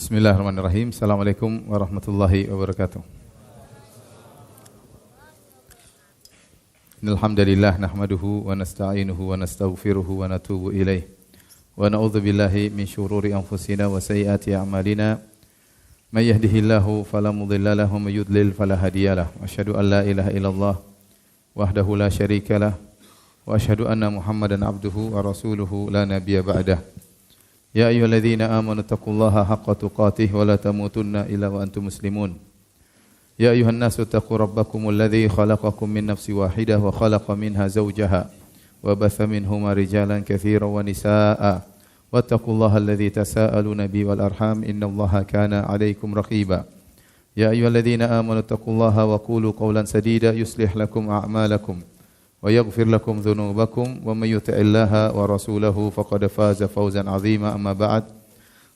Bismillahirrahmanirrahim. Assalamualaikum warahmatullahi wabarakatuh. Alhamdulillah nahmaduhu wa nasta'inuhu wa nastaghfiruhu wa natubu ilaih. Wa na'udzu billahi min syururi anfusina wa sayyiati a'malina. May yahdihillahu fala mudilla lahu wa may yudlil fala hadiyalah. Wa asyhadu an la ilaha illallah wahdahu la syarikalah wa asyhadu anna Muhammadan abduhu wa rasuluhu la nabiyya ba'dah. Ya ayyuhalladzina amanu taqullaha haqqa tuqatih wa la tamutunna illa wa antum muslimun. Ya ayyuhan nasu taqu rabbakumul ladzi khalaqakum min nafsin wahidah wa khalaqa minha zawjaha wa batha minhuma rijalan katsiran wa nisaa'a. Wattaqullaha alladzi tasaaluna bihi wal arham innallaha kana 'alaikum raqiba. Ya ayyuhalladzina amanu taqullaha wa qulu qawlan sadida yuslih lakum a'malakum wa yaghfir lakum dhunubakum wa may yuti'illaha wa rasulahu faqad faza fawzan 'azima amma ba'd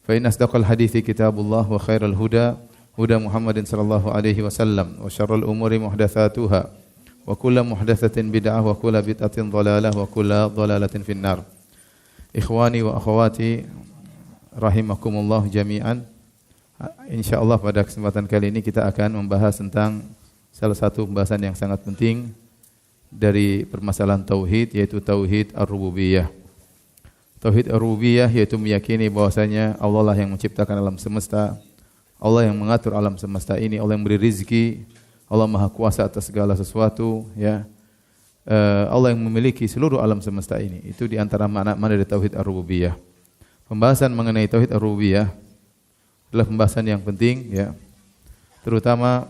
fa inna asdaqal hadithi kitabullah wa khairal huda huda Muhammadin sallallahu alaihi wasallam wa syarrul umuri muhdatsatuha wa kullu muhdatsatin bid'ah wa kullu bid'atin dhalalah wa kullu dhalalatin finnar. Ikhwani wa akhwati rahimakumullah jami'an. Insyaallah pada kesempatan kali ini kita akan membahas tentang salah satu pembahasan yang sangat penting dari permasalahan tauhid, yaitu tauhid ar-rububiyah. Tauhid ar-rububiyah yaitu meyakini bahwasanya Allah lah yang menciptakan alam semesta, Allah yang mengatur alam semesta ini, Allah yang beri rizki, Allah maha kuasa atas segala sesuatu, ya. Allah yang memiliki seluruh alam semesta ini. Itu di antara makna-makna dari tauhid ar-rububiyah. Pembahasan mengenai tauhid ar-rububiyah adalah pembahasan yang penting, ya. Terutama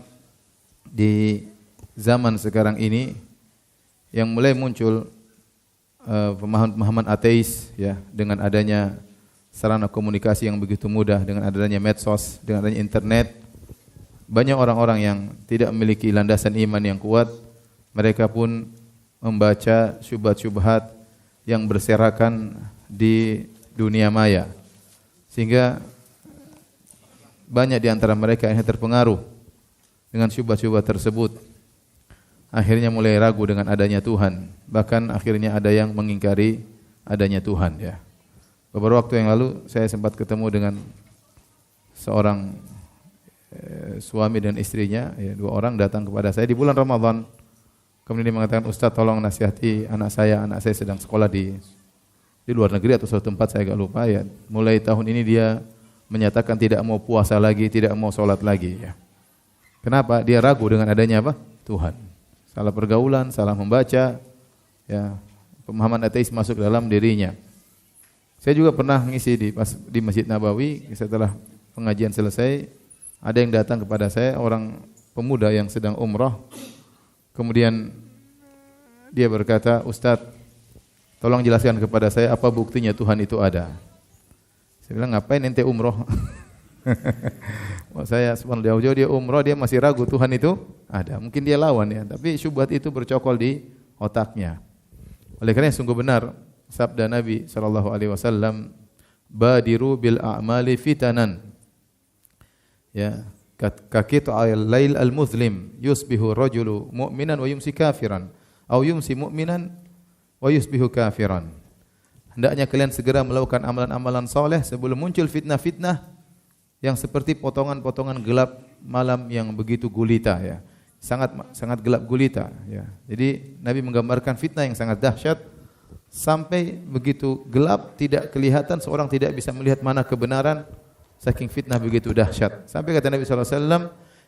di zaman sekarang ini yang mulai muncul pemahaman ateis, ya, dengan adanya sarana komunikasi yang begitu mudah, dengan adanya medsos, dengan adanya internet. Banyak orang-orang yang tidak memiliki landasan iman yang kuat, mereka pun membaca syubhat-syubhat yang berserakan di dunia maya, sehingga banyak di antara mereka yang terpengaruh dengan syubhat-syubhat tersebut. Akhirnya mulai ragu dengan adanya Tuhan. Bahkan akhirnya ada yang mengingkari adanya Tuhan, ya. Beberapa waktu yang lalu saya sempat ketemu dengan seorang suami dan istrinya, ya, dua orang datang kepada saya di bulan Ramadan. Kemudian dia mengatakan, "Ustaz, tolong nasihati anak saya sedang sekolah di luar negeri atau suatu tempat, saya agak lupa, ya. Mulai tahun ini dia menyatakan tidak mau puasa lagi, tidak mau sholat lagi, ya. Kenapa? Dia ragu dengan adanya apa? Tuhan. Salah pergaulan, salah membaca, ya, pemahaman ateis masuk dalam dirinya. Saya juga pernah ngisi di Masjid Nabawi. Setelah pengajian selesai, ada yang datang kepada saya, orang pemuda yang sedang umrah. Kemudian dia berkata, "Ustaz, tolong jelaskan kepada saya apa buktinya Tuhan itu ada." Saya bilang, "Ngapain ente umrah?" Saya subhanallah, jauh-jauh dia umrah, dia masih ragu Tuhan itu ada. Mungkin dia lawan, ya, tapi syubhat itu bercokol di otaknya. Oleh karena sungguh benar sabda Nabi sallallahu alaihi wasallam, "Badiru bil a'mali fitanan." Ya, kakitu al-lail al-muzlim yusbihu rajulu mu'minan wa yumsi kafiran, au yumsi mu'minan wa yusbihu kafiran. Hendaknya kalian segera melakukan amalan-amalan saleh sebelum muncul fitnah-fitnah yang seperti potongan-potongan gelap malam yang begitu gulita, ya. Sangat gelap gulita, ya. Jadi Nabi menggambarkan fitnah yang sangat dahsyat sampai begitu gelap tidak kelihatan, seorang tidak bisa melihat mana kebenaran, saking fitnah begitu dahsyat. Sampai kata Nabi sallallahu alaihi wasallam,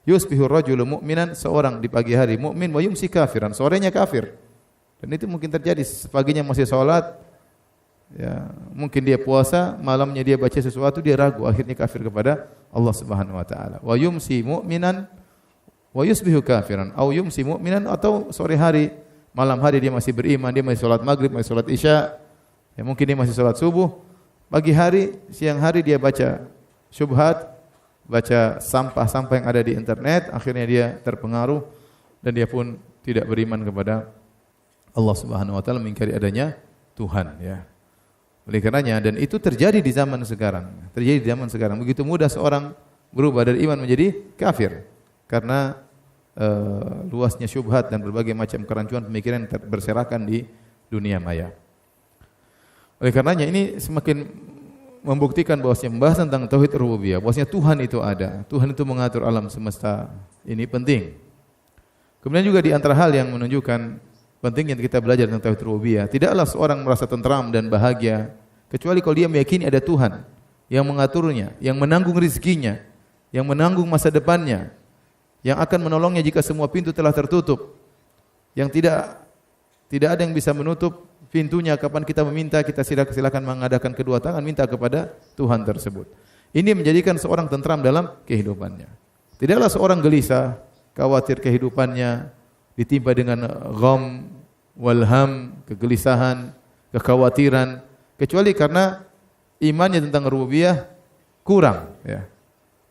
"Yusbihu rajulu mu'minan", seorang di pagi hari mukmin, wa yumsi kafiran, sorenya kafir. Dan itu mungkin terjadi, paginya masih salat, ya, mungkin dia puasa, malamnya dia baca sesuatu, dia ragu, akhirnya kafir kepada Allah Subhanahu wa taala. Wa yumsi mu'minan wa yusbihu kafiran, au yumsi mu'minan, atau sore hari, malam hari dia masih beriman, dia masih salat maghrib, masih salat isya, ya, mungkin dia masih salat subuh, pagi hari, siang hari dia baca syubhat, baca sampah-sampah yang ada di internet, akhirnya dia terpengaruh dan dia pun tidak beriman kepada Allah Subhanahu wa taala, mengingkari adanya Tuhan, ya. Oleh karenanya, dan itu terjadi di zaman sekarang. Terjadi di zaman sekarang. Begitu mudah seorang berubah dari iman menjadi kafir karena luasnya syubhat dan berbagai macam kerancuan pemikiran yang berserakan di dunia maya. Oleh karenanya ini semakin membuktikan bahwasanya membahas tentang tauhid rububiyah, bahwasanya Tuhan itu ada, Tuhan itu mengatur alam semesta. Ini penting. Kemudian juga di antara hal yang menunjukkan pentingnya kita belajar tentang tauhid rububiyah, tidaklah seorang merasa tentram dan bahagia kecuali kalau dia meyakini ada Tuhan yang mengaturnya, yang menanggung rezekinya, yang menanggung masa depannya, yang akan menolongnya jika semua pintu telah tertutup, yang tidak ada yang bisa menutup pintunya kapan kita meminta, kita silakan mengadakan kedua tangan minta kepada Tuhan tersebut. Ini menjadikan seorang tentram dalam kehidupannya. Tidaklah seorang gelisah, khawatir kehidupannya ditimpa dengan gham, walham, kegelisahan, kekhawatiran, kecuali karena imannya tentang rububiyah kurang. Ya.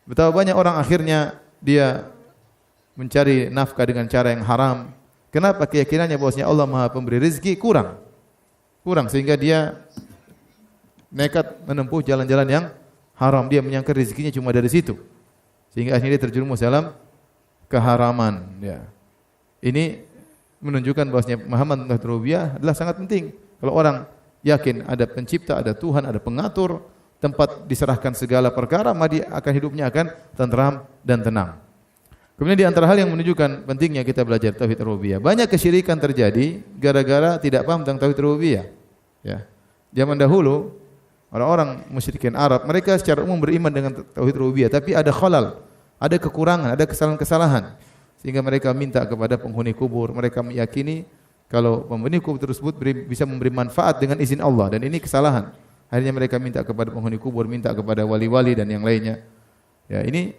Betapa banyak orang akhirnya dia mencari nafkah dengan cara yang haram. Kenapa? Keyakinannya bahwasanya Allah Maha Pemberi rezeki kurang sehingga dia nekat menempuh jalan-jalan yang haram. Dia menyangka rezekinya cuma dari situ, sehingga akhirnya dia terjerumus dalam keharaman. Ya. Ini menunjukkan bahwasanya pemahaman tentang rububiyah adalah sangat penting. Kalau orang yakin ada pencipta, ada Tuhan, ada pengatur, tempat diserahkan segala perkara, maka akan hidupnya akan tentram dan tenang. Kemudian di antara hal yang menunjukkan pentingnya kita belajar tauhid rububiyah, banyak kesyirikan terjadi gara-gara tidak paham tentang tauhid rububiyah. Ya. Zaman dahulu orang-orang musyrikin Arab, mereka secara umum beriman dengan tauhid rububiyah, tapi ada khalal, ada kekurangan, ada kesalahan-kesalahan, sehingga mereka minta kepada penghuni kubur. Mereka meyakini kalau penghuni kubur tersebut bisa memberi manfaat dengan izin Allah, dan ini kesalahan. Akhirnya mereka minta kepada penghuni kubur, minta kepada wali-wali dan yang lainnya. Ya, ini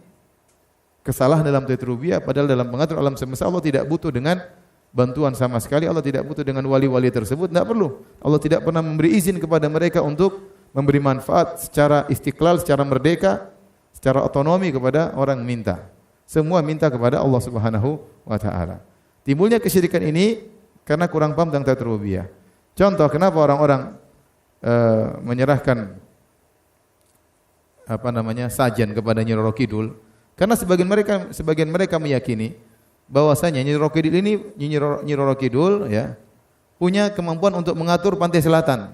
kesalahan dalam tauhid rububiyah, padahal dalam mengatur alam semesta Allah tidak butuh dengan bantuan sama sekali. Allah tidak butuh dengan wali-wali tersebut, tidak perlu. Allah tidak pernah memberi izin kepada mereka untuk memberi manfaat secara istiqlal, secara merdeka, secara otonomi kepada orang minta. Semua minta kepada Allah Subhanahu wa taala. Timbulnya kesyirikan ini karena kurang paham tentang tauhid rububiyah. Contoh kenapa orang-orang menyerahkan sajen kepada Nyi Roro Kidul? Karena sebagian mereka meyakini bahwasanya Nyi Roro Kidul ya punya kemampuan untuk mengatur pantai selatan.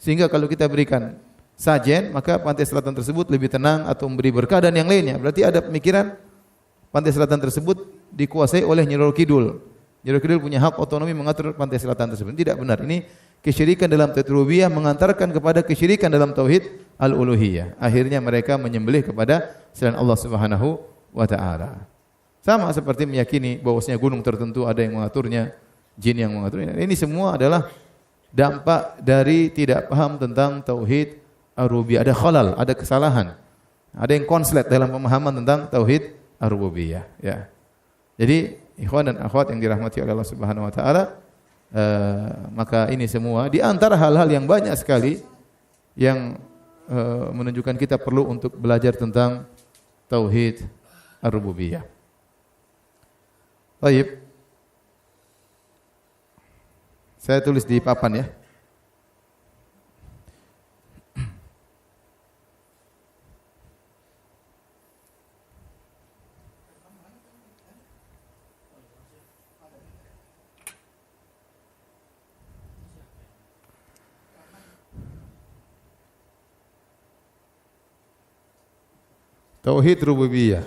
Sehingga kalau kita berikan sajen, maka pantai selatan tersebut lebih tenang atau memberi berkah dan yang lainnya. Berarti ada pemikiran pantai selatan tersebut dikuasai oleh Nyi Roro Kidul. Nyi Roro Kidul punya hak otonomi mengatur pantai selatan tersebut. Tidak benar. Ini kesyirikan dalam tauhid rububiyah mengantarkan kepada kesyirikan dalam tauhid al-uluhiyah. Akhirnya mereka menyembelih kepada selain Allah Subhanahu wa taala. Sama seperti meyakini bahwasanya gunung tertentu ada yang mengaturnya, jin yang mengaturnya. Ini semua adalah dampak dari tidak paham tentang tauhid ar-rububiyah. Ada khalal, ada kesalahan. Ada yang konslet dalam pemahaman tentang tauhid ar-rububiyah, ya. Jadi, ikhwan dan akhwat yang dirahmati oleh Allah Subhanahu wa taala, maka ini semua di antara hal-hal yang banyak sekali yang menunjukkan kita perlu untuk belajar tentang tauhid ar-rububiyah. Baik. Saya tulis di papan ya. Tauhid rububiyah.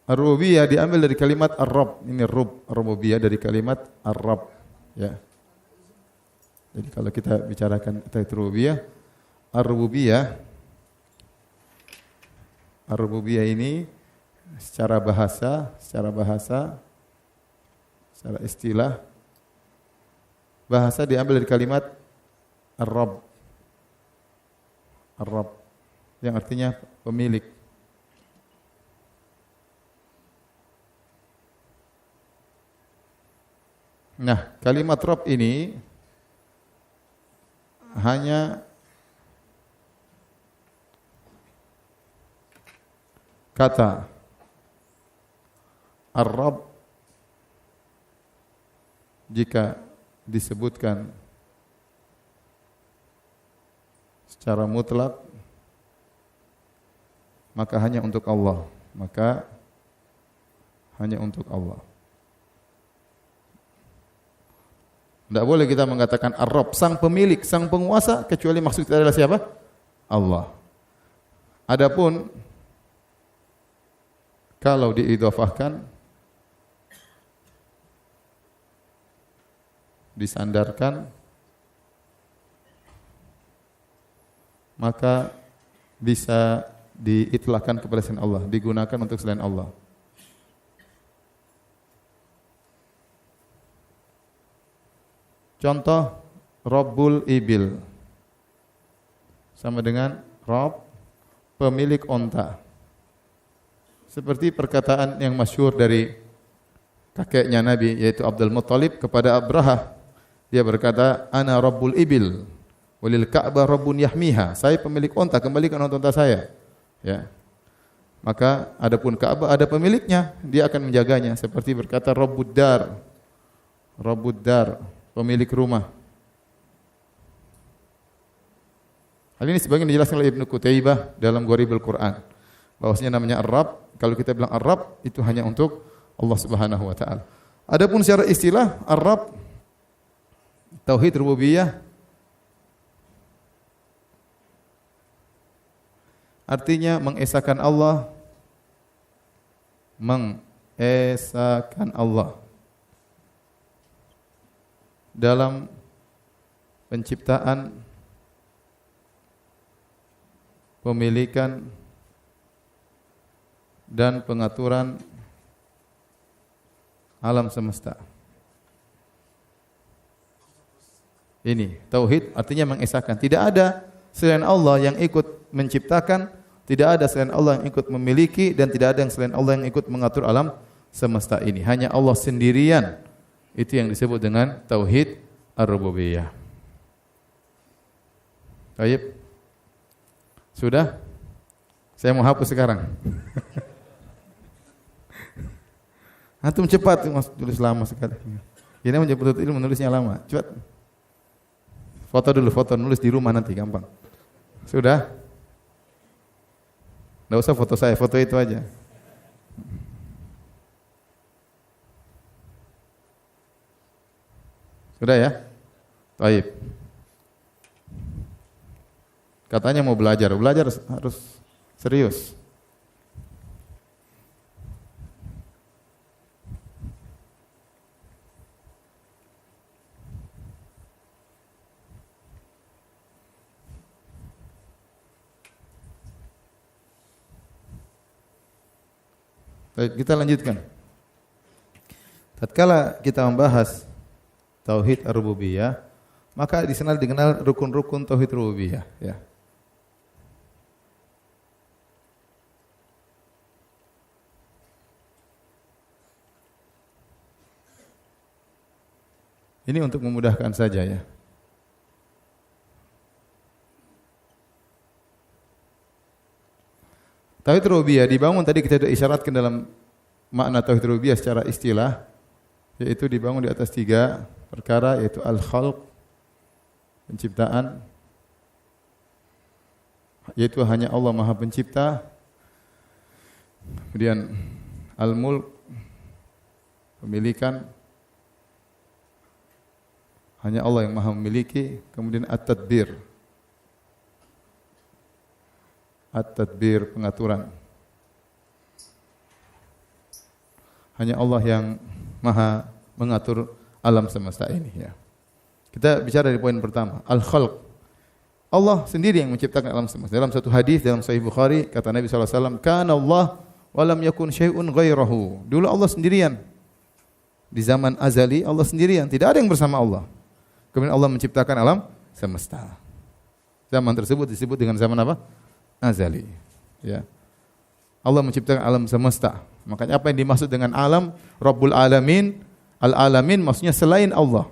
Ar-rububiyah diambil dari kalimat ar-rabb. Ini rububiyah dari kalimat ar-rabb, ya. Jadi kalau kita bicarakan tauhid rububiyah, ar-rububiyah ini secara bahasa, secara istilah bahasa diambil dari kalimat ar-rabb. Ar-rabb yang artinya pemilik. Nah, kalimat Rabb ini hanya kata Ar-Rabb jika disebutkan secara mutlak maka hanya untuk Allah, Tidak boleh kita mengatakan Ar-Rabb, sang pemilik, sang penguasa, kecuali maksud kita adalah siapa? Allah. Adapun kalau diidhafahkan, disandarkan, maka bisa diitlaqkan kepada selain Allah, digunakan untuk selain Allah. Contoh Rabbul Ibil sama dengan Rabb, pemilik onta. Seperti perkataan yang masyhur dari kakeknya Nabi, yaitu Abdul Muttalib kepada Abraha. Dia berkata, "Ana Rabbul Ibil, walil Ka'bah Rabbun yahmiha." Saya pemilik onta, kembalikan onta saya. Ya. Maka adapun Ka'bah ada pemiliknya, dia akan menjaganya. Seperti berkata Rabbud Dar, Rabbud Dar, pemilik rumah. Hal ini sebagian dijelaskan oleh Ibnu Qutaibah dalam Gharibul Quran. Bahwasanya namanya Ar-Rabb, kalau kita bilang Ar-Rabb itu hanya untuk Allah Subhanahu wa taala. Adapun secara istilah Ar-Rabb, tauhid rububiyah artinya mengesahkan Allah, mengesahkan Allah dalam penciptaan, pemilikan, dan pengaturan alam semesta. Ini tauhid artinya mengesahkan. Tidak ada selain Allah yang ikut menciptakan, tidak ada selain Allah yang ikut memiliki, dan tidak ada yang selain Allah yang ikut mengatur alam semesta ini. Hanya Allah sendirian. Itu yang disebut dengan tauhid ar-rububiyah. Baik. Sudah? Saya mau hapus sekarang. Antum cepat, tulis lama sekali. Ini menyebut ilmu menulisnya lama. Cepat. Foto dulu, foto nulis di rumah nanti gampang. Sudah? Enggak usah foto saya, foto itu aja. Sudah ya? Baik. Katanya mau belajar harus serius. Baik, kita lanjutkan. Tatkala kita membahas tauhid ar-rububiyah, maka di sana dikenal rukun-rukun tauhid rububiyah, ya. Ini untuk memudahkan saja, ya. Tauhid rububiyah dibangun, tadi kita sudah isyaratkan dalam makna tauhid rububiyah secara istilah, yaitu dibangun di atas 3 perkara, yaitu al-khalq, penciptaan, yaitu hanya Allah Maha Pencipta. Kemudian al-mulk, pemilikan, hanya Allah yang Maha memiliki. Kemudian at-tadbir, at-tadbir, pengaturan, hanya Allah yang Maha mengatur alam semesta ini, ya. Kita bicara dari poin pertama, al-khalq. Allah sendiri yang menciptakan alam semesta. Dalam satu hadis dalam Sahih Bukhari, kata Nabi SAW, "Kana Allah wa lam yakun syai'un ghairahu." Dulu Allah sendirian. Di zaman azali Allah sendirian, tidak ada yang bersama Allah. Kemudian Allah menciptakan alam semesta. Zaman tersebut disebut dengan zaman apa? Azali. Ya. Allah menciptakan alam semesta. Makanya apa yang dimaksud dengan alam? Rabbul Alamin. Al-Alamin maksudnya selain Allah.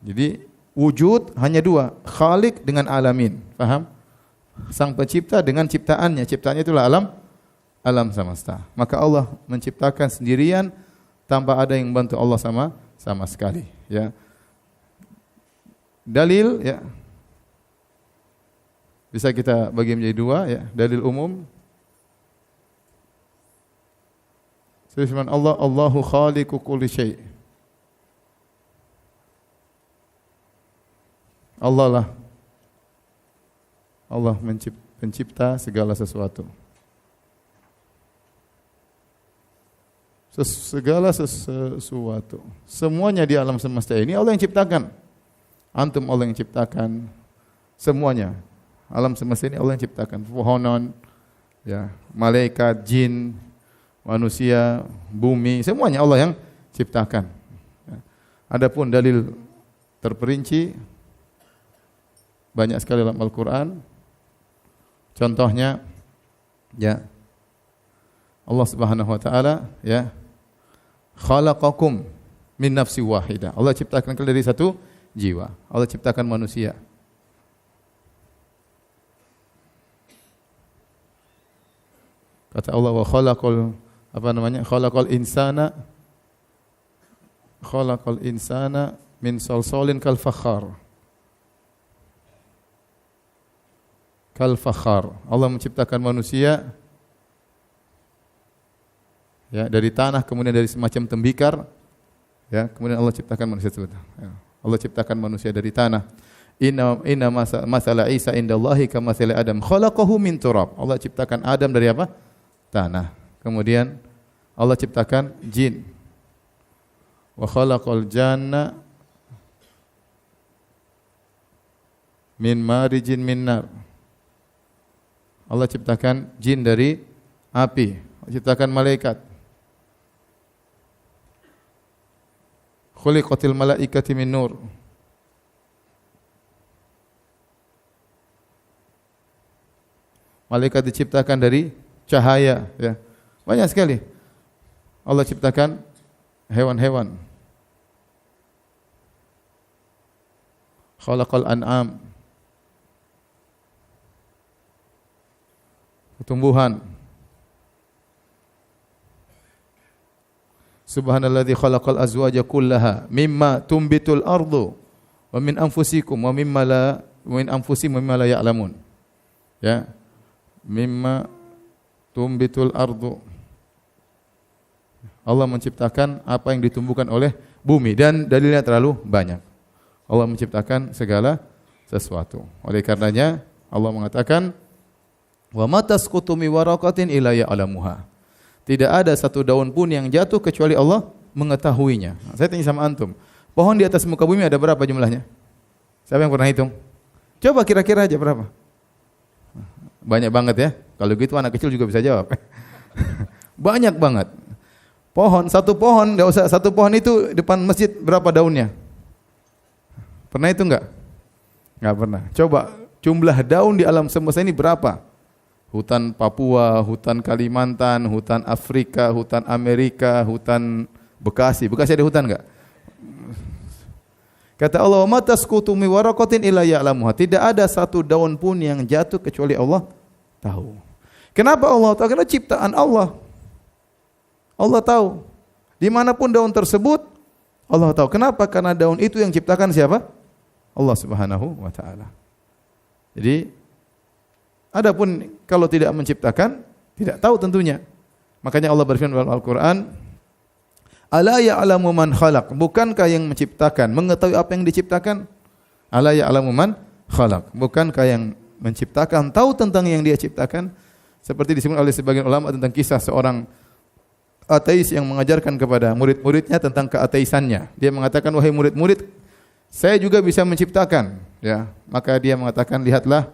Jadi wujud hanya 2, Khalik dengan Alamin. Faham? Sang pencipta dengan ciptaannya. Ciptaannya itulah alam semesta. Maka Allah menciptakan sendirian tanpa ada yang bantu Allah sama sekali, ya. Dalil, ya. Bisa kita bagi menjadi 2, ya. Dalil umum. Firman Allah, Allahu khaliqu kulli syai'. Allah lah. Allah pencipta segala sesuatu. Segala sesuatu. Semuanya di alam semesta ini Allah yang ciptakan. Antum Allah yang ciptakan. Semuanya. Alam semesta ini Allah yang ciptakan. Pohonon, ya, malaikat, jin, manusia, bumi, semuanya Allah yang ciptakan. Adapun dalil terperinci banyak sekali dalam Al-Qur'an. Contohnya, ya, Allah Subhanahu wa taala, ya, khalaqakum min nafsi wahidah. Allah ciptakan kalian dari satu jiwa. Allah ciptakan manusia. Kata Allah, wa khalaqal insana min salsalin kal fakhar. Allah menciptakan manusia, ya, dari tanah, kemudian dari semacam tembikar, ya, kemudian Allah ciptakan manusia tersebut. Ya. Allah ciptakan manusia dari tanah. Inna masala Isa indallahi kamatsali Adam khalaqahu min turab. Allah ciptakan Adam dari apa? Tanah. Kemudian Allah ciptakan jin. Wa khalaqal janna min marijin min nar. Allah ciptakan jin dari api. Allah ciptakan malaikat. Khuliqatil malaikati min nur. Malaikat diciptakan dari cahaya, ya. Banyak sekali. Allah ciptakan hewan-hewan. Khalaqal an'am. Tumbuhan. Subhanalladzi khalaqal azwaja kullaha mimma tumbitul ardu wa min anfusikum wa mimma la ya'lamun. Ya. Mimma tumbitul ardu. Allah menciptakan apa yang ditumbuhkan oleh bumi dan dalilnya terlalu banyak. Allah menciptakan segala sesuatu. Oleh karenanya Allah mengatakan, wa ma tasqutu mi waraqatin illa ya'lamuha. Tidak ada satu daun pun yang jatuh kecuali Allah mengetahuinya. Nah, saya tanya sama antum, pohon di atas muka bumi ada berapa jumlahnya? Siapa yang pernah hitung? Coba kira-kira aja berapa? Banyak banget ya. Kalau gitu anak kecil juga bisa jawab. Banyak banget. Satu pohon, enggak usah satu pohon itu depan masjid berapa daunnya? Pernah itu enggak? Enggak pernah. Coba jumlah daun di alam semesta ini berapa? Hutan Papua, hutan Kalimantan, hutan Afrika, hutan Amerika, hutan Bekasi. Bekasi ada hutan enggak? Kata Allah, "Ma tasqutu mi waraqatin illa ya'lamuha." Tidak ada satu daun pun yang jatuh kecuali Allah tahu. Kenapa Allah tahu? Karena ciptaan Allah. Allah tahu. Dimanapun daun tersebut, Allah tahu. Kenapa? Karena daun itu yang ciptakan siapa? Allah Subhanahu wa taala. Jadi adapun kalau tidak menciptakan, tidak tahu tentunya. Makanya Allah berfirman dalam Al-Qur'an, "Ala ya'lamu man khalaq?" Bukankah yang menciptakan mengetahui apa yang diciptakan? Ala ya'lamu man khalaq? Bukankah yang menciptakan tahu tentang yang dia ciptakan? Seperti disebut oleh sebagian ulama tentang kisah seorang ateis yang mengajarkan kepada murid-muridnya tentang keateisannya. Dia mengatakan, "Wahai murid-murid, saya juga bisa menciptakan." Ya, maka dia mengatakan, "Lihatlah,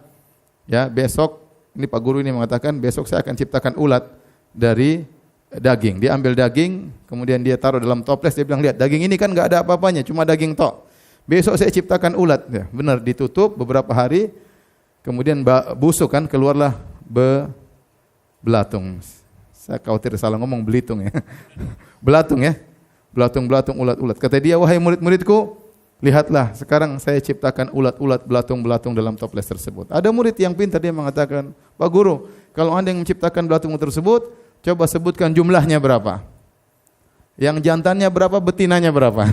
ya, besok," ini Pak Guru ini mengatakan, "besok saya akan ciptakan ulat dari daging." Dia ambil daging, kemudian dia taruh dalam toples, dia bilang, "Lihat, daging ini kan enggak ada apa-apanya, cuma daging tok. Besok saya ciptakan ulat." Ya, benar, ditutup beberapa hari, kemudian busuk kan, keluarlah belatung. Saya khawatir salah ngomong belitung ya. Belatung ya. Belatung-belatung, ulat-ulat. Kata dia, "Wahai murid-muridku, lihatlah, sekarang saya ciptakan ulat-ulat, belatung-belatung dalam toples tersebut." Ada murid yang pintar, dia mengatakan, "Pak Guru, kalau Anda yang menciptakan belatung tersebut, coba sebutkan jumlahnya berapa? Yang jantannya berapa, betinanya berapa?"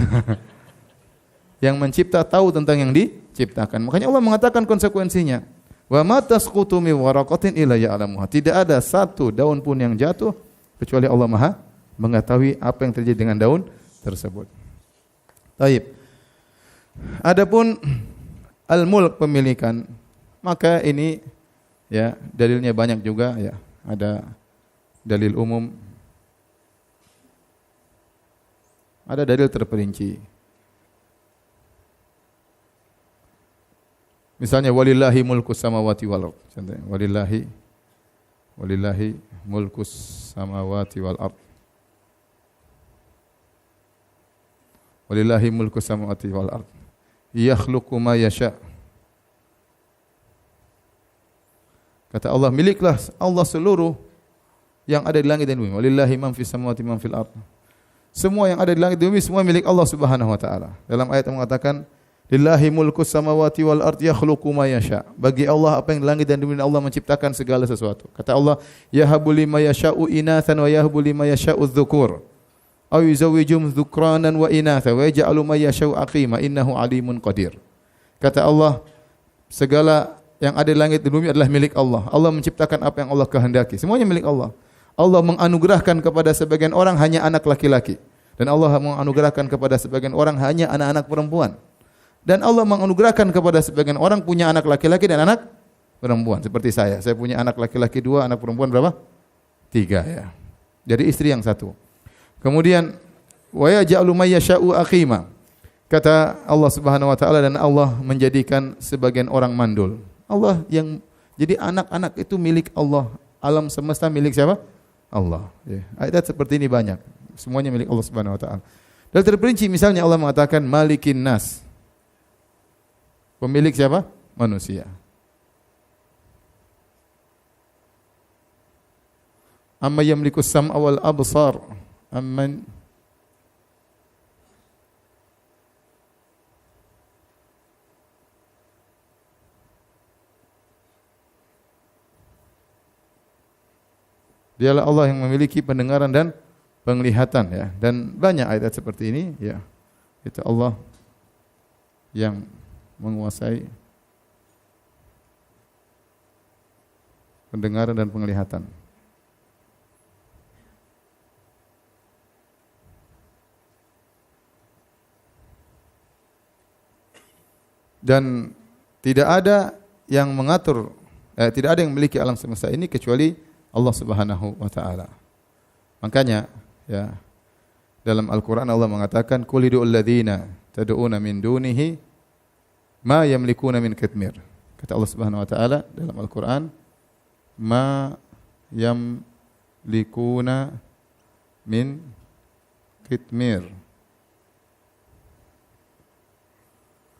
Yang mencipta tahu tentang yang diciptakan. Makanya Allah mengatakan konsekuensinya. Wa ma tasqutu mi waraqatin illa ya'lamuha. Tidak ada satu daun pun yang jatuh kecuali Allah Maha mengetahui apa yang terjadi dengan daun tersebut. Taib. Adapun al-mulk pemilikan, maka ini ya dalilnya banyak juga ya. Ada dalil umum, ada dalil terperinci. Misalnya walillahi mulkus samawati wal ard. Contohnya walillahi mulkus samawati wal ard. Walillahi mulkus samawati wal ard. Yakhluqu ma yasha. Kata Allah, miliklah Allah seluruh yang ada di langit dan bumi. Walillahi man fis samawati man fil ard. Semua yang ada di langit dan bumi semua milik Allah Subhanahu wa taala. Dalam ayat yang mengatakan lillahi mulkus samawati wal ard yakhluqu ma yasha. Bagi Allah apa yang di langit dan di bumi, Allah menciptakan segala sesuatu. Kata Allah, yahabu liman yasha'u inathan wa yahabu liman yasha'u dzukur. Aw yuzawwijum dzukranan wa inatha wa yaj'alu ma yasha'u aqima innahu alimun qadir. Kata Allah, segala yang ada di langit dan bumi adalah milik Allah. Allah menciptakan apa yang Allah kehendaki. Semuanya milik Allah. Allah menganugerahkan kepada sebagian orang hanya anak laki-laki. Dan Allah menganugerahkan kepada sebagian orang hanya anak-anak perempuan. Dan Allah menganugerahkan kepada sebagian orang punya anak laki-laki dan anak perempuan. Seperti saya. Saya punya anak laki-laki 2, anak perempuan berapa? 3 ya. Jadi istri yang 1. Kemudian wa yaj'alu may yasha'u aqima. Kata Allah Subhanahu wa taala, dan Allah menjadikan sebagian orang mandul. Allah yang jadi anak-anak itu milik Allah. Alam semesta milik siapa? Allah. Ya. Ayat seperti ini banyak. Semuanya milik Allah Subhanahu wa taala. Dan terperinci misalnya Allah mengatakan Malikin Nas. Pemilik siapa? Manusia. Amma yamliku sam'a wal absar. Amman Dialah Allah yang memiliki pendengaran dan penglihatan ya. Dan banyak ayat seperti ini ya. Itu Allah yang menguasai pendengaran dan penglihatan. Dan tidak ada yang mengatur, tidak ada yang memiliki alam semesta ini kecuali Allah Subhanahu wa taala. Makanya ya dalam Al-Qur'an Allah mengatakan qul lidul ladzina tad'una min dunihi ma yamlikuna min qitmir. Kata Allah Subhanahu wa taala dalam Al-Qur'an ma yamlikuna min qitmir.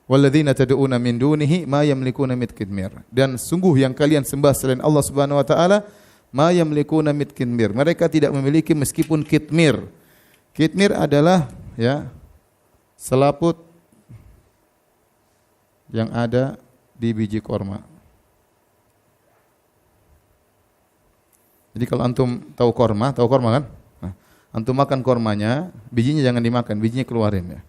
Walladzina tad'una min dunihi ma yamlikuna min qitmir. Dan sungguh yang kalian sembah selain Allah Subhanahu wa taala ma yamlikuna min qitmir. Mereka tidak memiliki meskipun qitmir. Qitmir adalah ya selaput yang ada di biji korma. Jadi kalau antum tahu korma kan? Nah, antum makan kormanya, bijinya jangan dimakan, bijinya keluarin ya.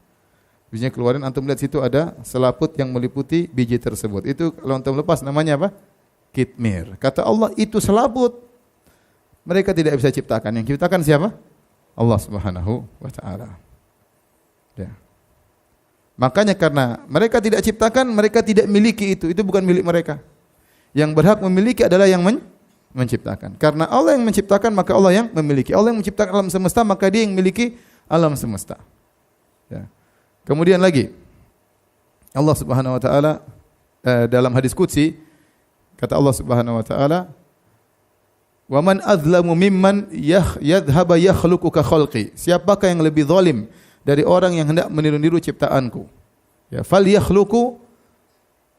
Bijinya keluarin, antum lihat situ ada selaput yang meliputi biji tersebut. Itu kalau antum lepas namanya apa? Qitmir. Kata Allah itu selaput. Mereka tidak bisa ciptakan. Yang ciptakan siapa? Allah Subhanahu wa taala. Ya. Makanya karena mereka tidak ciptakan, mereka tidak miliki itu. Itu bukan milik mereka. Yang berhak memiliki adalah yang menciptakan. Karena Allah yang menciptakan, maka Allah yang memiliki. Allah yang menciptakan alam semesta, maka Dia yang memiliki alam semesta. Ya. Kemudian lagi Allah Subhanahu wa taala dalam hadis qudsi kata Allah Subhanahu wa taala, "Wa man azlamu mimman yadhhaba yakhluqu ka khalqi." Siapakah yang lebih zalim dari orang yang hendak meniru-niru ciptaanku? Ya, fal yakhluqu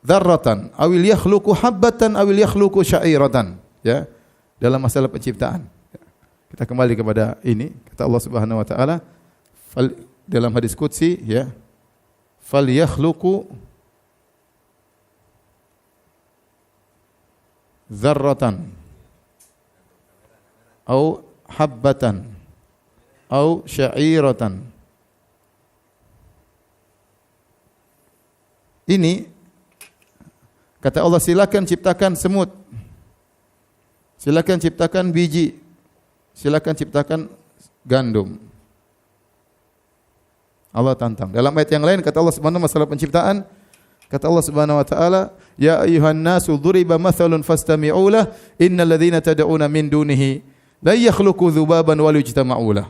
dzarratan awil yakhluqu habbatan awil yakhluqu sya'iratan. Ya, dalam masalah penciptaan. Kita kembali kepada ini, kata Allah Subhanahu wa taala, dalam hadis qudsi ya, fal yakhluqu dzarratan au habbatan au sya'iratan. Ini kata Allah, silakan ciptakan semut, silakan ciptakan biji, silakan ciptakan gandum. Allah tantang. Dalam ayat yang lain kata Allah Subhanahu wa taala masalah penciptaan, Kata Allah Subhanahu wa taala, "Ya ayyuhan nasu duriba mathalun fastami'u lah, innal ladzina tad'una min dunihi la yakhluqu dzubaban wa yujtama'u lah."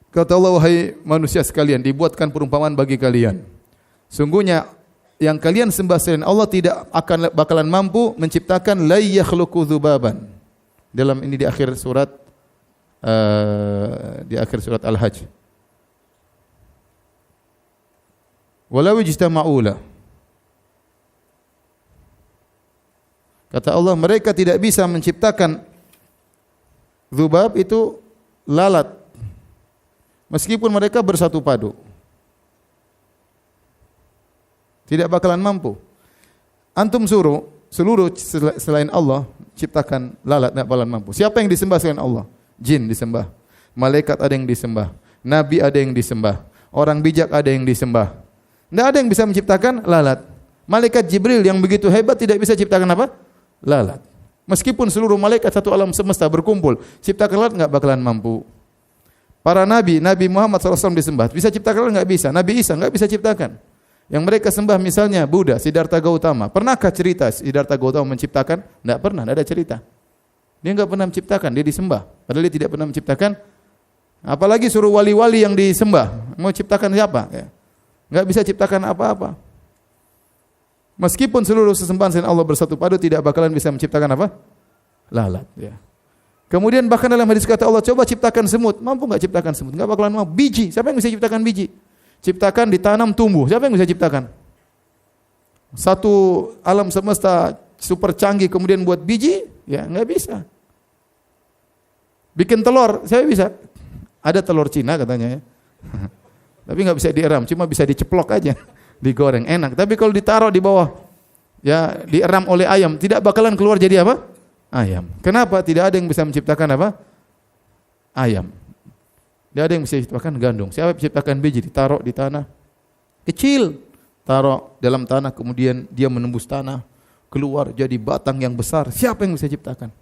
Kata Allah, wahai manusia sekalian, dibuatkan perumpamaan bagi kalian. Sungguhnya yang kalian sembah selain Allah tidak akan bakalan mampu menciptakan la yakhluqu dzubaban. Dalam ini di akhir surat Al-Hajj. Walau ijtama'u lah. Kata Allah, mereka tidak bisa menciptakan dzubab itu lalat meskipun mereka bersatu padu. Tidak bakalan mampu. Antum suruh seluruh selain Allah ciptakan lalat, tidak bakalan mampu. Siapa yang disembah selain Allah? Jin disembah, malaikat ada yang disembah, nabi ada yang disembah, orang bijak ada yang disembah. Tidak ada yang bisa menciptakan lalat. Malaikat Jibril yang begitu hebat tidak bisa ciptakan apa? Lalat. Meskipun seluruh malaikat satu alam semesta berkumpul, ciptakan lalat enggak bakalan mampu. Para nabi, Nabi Muhammad SAW disembah, bisa ciptakan lalat enggak bisa. Nabi Isa enggak bisa ciptakan. Yang mereka sembah misalnya Buddha, Siddhartha Gautama. Pernahkah cerita Siddhartha Gautama menciptakan? Enggak pernah, enggak ada cerita. Dia enggak pernah menciptakan, dia disembah. Padahal dia tidak pernah menciptakan. Apalagi suruh wali-wali yang disembah, mau ciptakan siapa? Ya. Enggak bisa ciptakan apa-apa. Meskipun seluruh sesembahan selain Allah bersatu padu tidak bakalan bisa menciptakan apa? Lalat. Ya. Kemudian bahkan dalam hadis kata Allah, coba ciptakan semut. Mampu enggak ciptakan semut? Enggak bakalan mampu. Biji, siapa yang bisa ciptakan biji? Ciptakan ditanam tumbuh, siapa yang bisa ciptakan? Satu alam semesta super canggih kemudian buat biji, ya enggak bisa. Bikin telur, saya bisa. Ada telur Cina katanya ya. Tapi enggak bisa dieram, cuma bisa diceplok aja. Digoreng enak, tapi kalau ditaruh di bawah ya dieram oleh ayam tidak bakalan keluar jadi apa? Ayam. Kenapa? Tidak ada yang bisa menciptakan apa? Ayam. Tidak ada yang bisa menciptakan gandum. Siapa menciptakan biji ditaruh di tanah kecil, taruh dalam tanah kemudian dia menembus tanah keluar jadi batang yang besar. Siapa yang bisa ciptakan?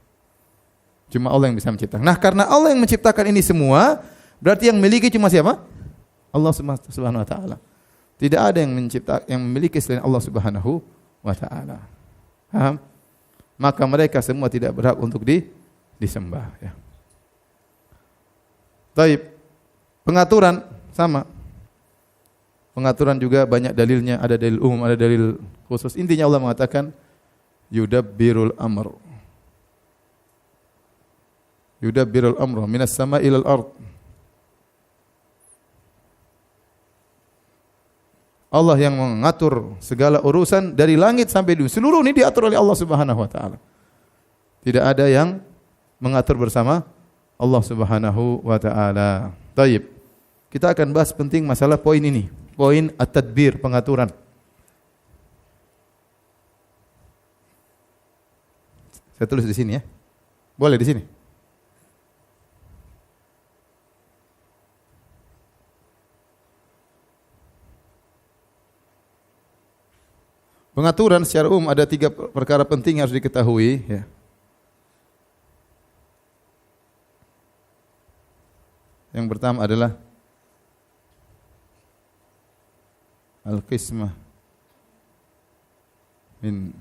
Cuma Allah yang bisa menciptakan. Nah, karena Allah yang menciptakan ini semua, berarti yang memiliki cuma siapa? Allah Subhanahu wa taala. Tidak ada yang yang memiliki selain Allah Subhanahu wa taala. Paham? Maka mereka semua tidak berhak untuk disembah ya. Baik. Pengaturan sama. Pengaturan juga banyak dalilnya, ada dalil umum, ada dalil khusus. Intinya Allah mengatakan yudabbirul amr. Yudabbirul amra minas sama'i ilal ard. Allah yang mengatur segala urusan dari langit sampai bumi. Seluruh ini diatur oleh Allah Subhanahu wa taala. Tidak ada yang mengatur bersama Allah Subhanahu wa taala. Baik. Kita akan bahas penting masalah poin ini. Poin at-tadbir, pengaturan. Saya tulis di sini ya. Boleh di sini? Pengaturan secara umum ada 3 perkara penting yang harus diketahui ya. Yang pertama adalah al-qismah min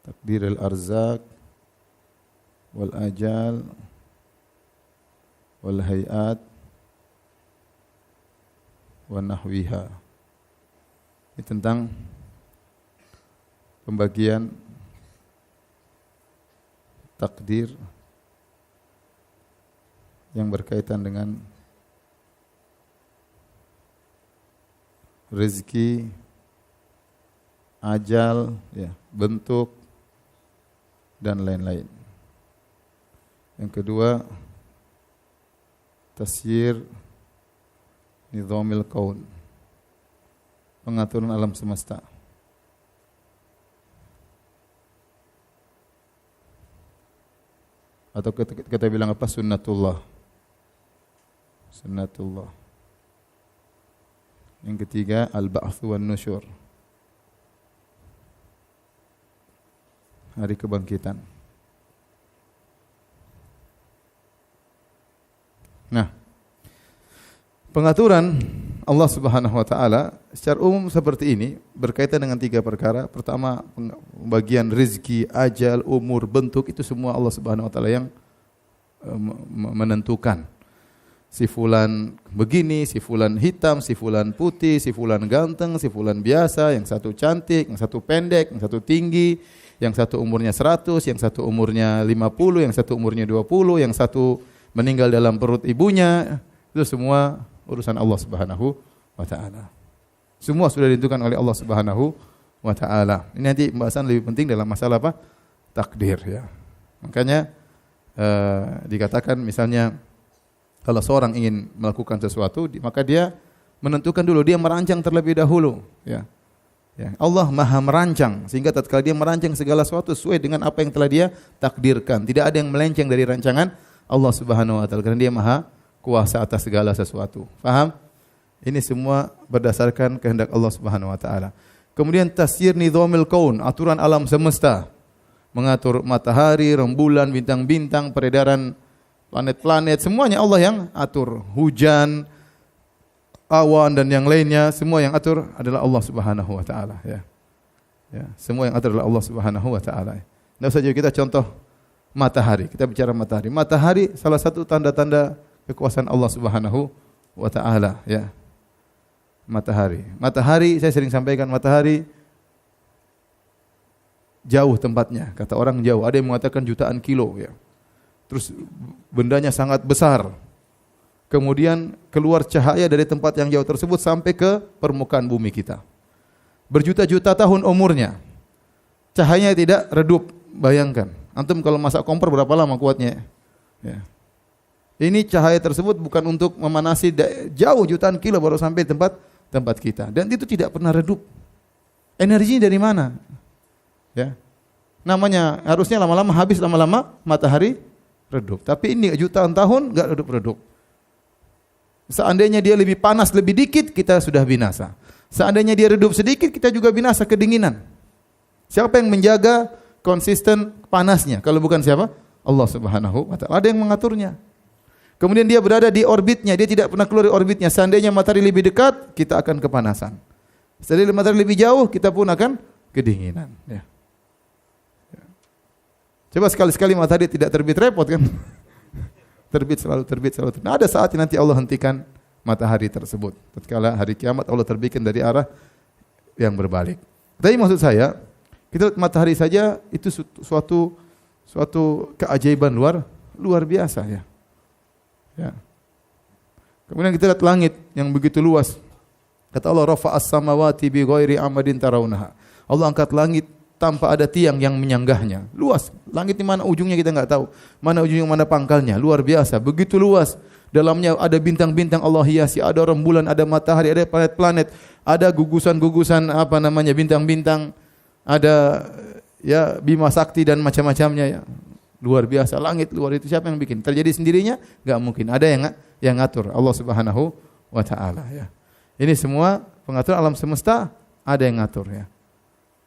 takdir al-arzaq wal ajal wal hayat wa nahwiha. Ini tentang pembagian takdir yang berkaitan dengan rezeki, ajal, ya, bentuk dan lain-lain. Yang kedua, tasyir nizamil kaun, pengaturan alam semesta. Atau kita bilang apa? Sunnatullah. Sunnatullah. Yang ketiga, al-ba'tsu wan nusyur. Hari kebangkitan. Nah, pengaturan Allah Subhanahu wa taala secara umum seperti ini berkaitan dengan 3 perkara. Pertama, bagian rezeki, ajal, umur, bentuk itu semua Allah Subhanahu wa taala yang menentukan. Si fulan begini, si fulan hitam, si fulan putih, si fulan ganteng, si fulan biasa, yang satu cantik, yang satu pendek, yang satu tinggi, yang satu umurnya 100, yang satu umurnya 50, yang satu umurnya 20, yang satu meninggal dalam perut ibunya. Itu semua urusan Allah Subhanahu wa taala. Semua sudah ditentukan oleh Allah Subhanahu wa taala. Ini nanti pembahasan lebih penting dalam masalah apa? Takdir ya. Makanya dikatakan misalnya kalau seorang ingin melakukan sesuatu, maka dia menentukan dulu, dia merancang terlebih dahulu. Ya. Ya. Allah Maha merancang, sehingga tatkala dia merancang segala sesuatu sesuai dengan apa yang telah dia takdirkan. Tidak ada yang melenceng dari rancangan Allah Subhanahu wa taala, karena dia Maha kuasa atas segala sesuatu. Faham? Ini semua berdasarkan kehendak Allah Subhanahu wa taala. Kemudian tasyir nizamil kaun, aturan alam semesta. Mengatur matahari, rembulan, bintang-bintang, peredaran planet-planet, semuanya Allah yang atur. Hujan, awan dan yang lainnya, semua yang atur adalah Allah Subhanahu wa taala ya. Ya, semua yang atur adalah Allah Subhanahu wa taala. Nah, saja kita contoh matahari. Kita bicara matahari. Matahari salah satu tanda-tanda kekuasaan Allah Subhanahu wa taala ya. Matahari. Matahari saya sering sampaikan, matahari jauh tempatnya. Kata orang jauh, ada yang mengatakan jutaan kilo ya. Terus bendanya sangat besar. Kemudian keluar cahaya dari tempat yang jauh tersebut sampai ke permukaan bumi kita. Berjuta-juta tahun umurnya. Cahayanya tidak redup, bayangkan. Antum kalau masak kompor berapa lama kuatnya? Ya. Ini cahaya tersebut bukan untuk memanasi jauh jutaan kilo baru sampai tempat kita. Dan itu tidak pernah redup. Energinya dari mana? Ya. Namanya harusnya lama-lama habis, lama-lama matahari redup. Tapi ini jutaan tahun enggak redup-redup. Seandainya dia lebih panas lebih dikit, kita sudah binasa. Seandainya dia redup sedikit, kita juga binasa, kedinginan. Siapa yang menjaga konsisten panasnya? Kalau bukan siapa? Allah Subhanahu wa taala. Ada yang mengaturnya. Kemudian dia berada di orbitnya, dia tidak pernah keluar dari orbitnya. Seandainya matahari lebih dekat, kita akan kepanasan. Seandainya matahari lebih jauh, kita pun akan kedinginan. Ya. Coba sekali-sekali matahari tidak terbit, repot kan? Terbit selalu. Nah, ada saatnya nanti Allah hentikan matahari tersebut. Tatkala hari kiamat Allah terbitkan dari arah yang berbalik. Tapi maksud saya, kita lihat matahari saja itu suatu keajaiban luar biasa ya. Ya. Kemudian kita lihat langit yang begitu luas. Kata Allah, rafa'as samawati bi ghairi amadin tarawunaha. Allah angkat langit tanpa ada tiang yang menyanggahnya. Luas. Langit di mana ujungnya kita enggak tahu. Mana ujungnya, mana pangkalnya. Luar biasa. Begitu luas. Dalamnya ada bintang-bintang Allah hiasi, ada rembulan, ada matahari, ada planet-planet, ada gugusan-gugusan bintang-bintang, ada ya bima sakti dan macam-macamnya ya. Luar biasa. Langit luar itu siapa yang bikin? Terjadi sendirinya? Enggak mungkin. Ada yang ngatur. Allah Subhanahu wa taala ya. Ini semua pengaturan alam semesta ada yang ngatur ya.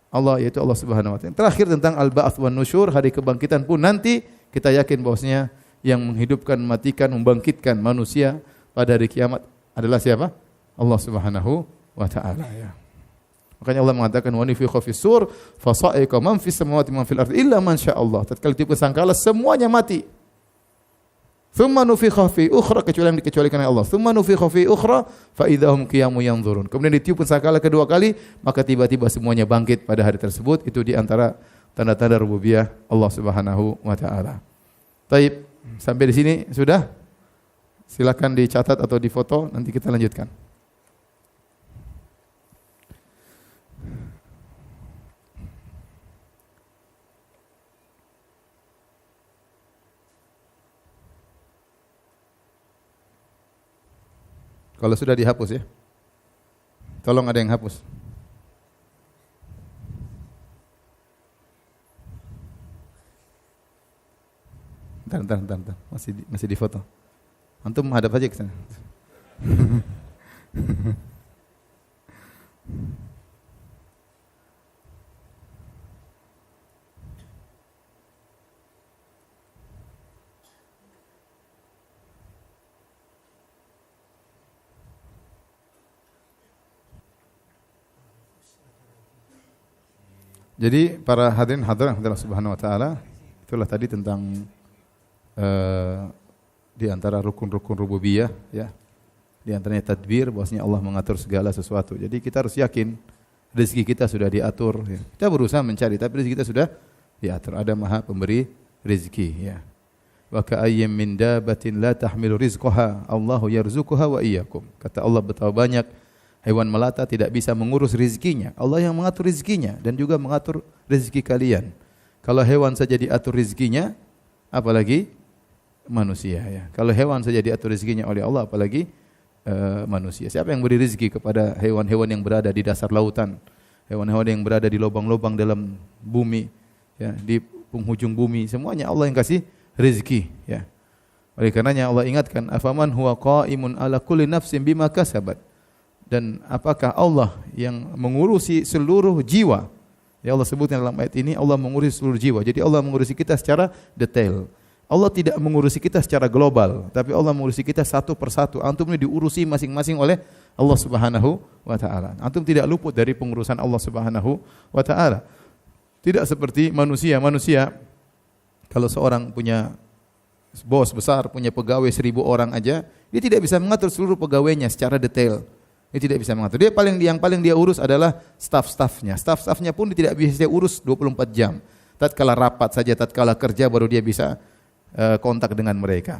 Allah, yaitu Allah Subhanahu wa taala. Terakhir tentang al-ba'ats wan nusyur, hari kebangkitan pun nanti kita yakin bahwasanya yang menghidupkan, mematikan, membangkitkan manusia pada hari kiamat adalah siapa? Allah Subhanahu wa taala ya. Makanya Allah mengatakan wa nufikha fis sur fa sa'iqa man fis samawati man fil ardi illa man syaa Allah. Tatkala ditiup sangkala semuanya mati. Tsumma nufikha fi ukhra, kecuali yang dikecualikan oleh Allah. Tsumma nufikha fi ukhra fa idahum qiyamun yanzurun. Kemudian ditiup sangkala kedua kali, maka tiba-tiba semuanya bangkit pada hari tersebut. Itu di antara tanda-tanda rububiyah Allah Subhanahu wa taala. Baik, sampai di sini sudah. Silakan dicatat atau difoto, nanti kita lanjutkan. Kalau sudah dihapus ya. Tolong ada yang hapus. Bentar. Masih difoto. Antum hadap aja ke sana. Jadi para hadirin hadirat Allah Subhanahu wa taala, itulah tadi tentang di antara rukun-rukun rububiyah ya. Di antaranya tadbir, bahwasanya Allah mengatur segala sesuatu. Jadi kita harus yakin rezeki kita sudah diatur ya. Kita berusaha mencari tapi rezeki kita sudah diatur. Ada Maha Pemberi rezeki ya. Wa ka'ayyim min dabatin la tahmilu rizqaha Allahu yarzuquha wa iyyakum. Kata Allah, betapa banyak hewan melata tidak bisa mengurus rezekinya. Allah yang mengatur rezekinya dan juga mengatur rezeki kalian. Kalau hewan saja diatur rezekinya, apalagi manusia ya. Kalau hewan saja diatur rezekinya oleh Allah, apalagi manusia. Siapa yang beri rezeki kepada hewan-hewan yang berada di dasar lautan, hewan-hewan yang berada di lubang-lubang dalam bumi, ya, di penghujung bumi, semuanya Allah yang kasih rezeki. Ya. Oleh karenanya Allah ingatkan, afaman huwa qaimun ala kulli nafsin bima kasabat. Dan apakah Allah yang mengurusi seluruh jiwa? Ya, Allah sebutkan dalam ayat ini, Allah mengurusi seluruh jiwa. Jadi Allah mengurusi kita secara detail. Allah tidak mengurusi kita secara global, tapi Allah mengurusi kita satu persatu. Antum ini diurusi masing-masing oleh Allah Subhanahu wa taala. Antum tidak luput dari pengurusan Allah Subhanahu wa taala. Tidak seperti manusia. Manusia kalau seorang punya bos besar, punya pegawai 1000 orang aja, dia tidak bisa mengatur seluruh pegawainya secara detail. Dia tidak bisa mengatur. Yang paling dia urus adalah staf-stafnya. Staf-stafnya pun dia tidak bisa dia urus 24 jam. Tatkala rapat saja, tatkala kerja baru dia bisa kontak dengan mereka.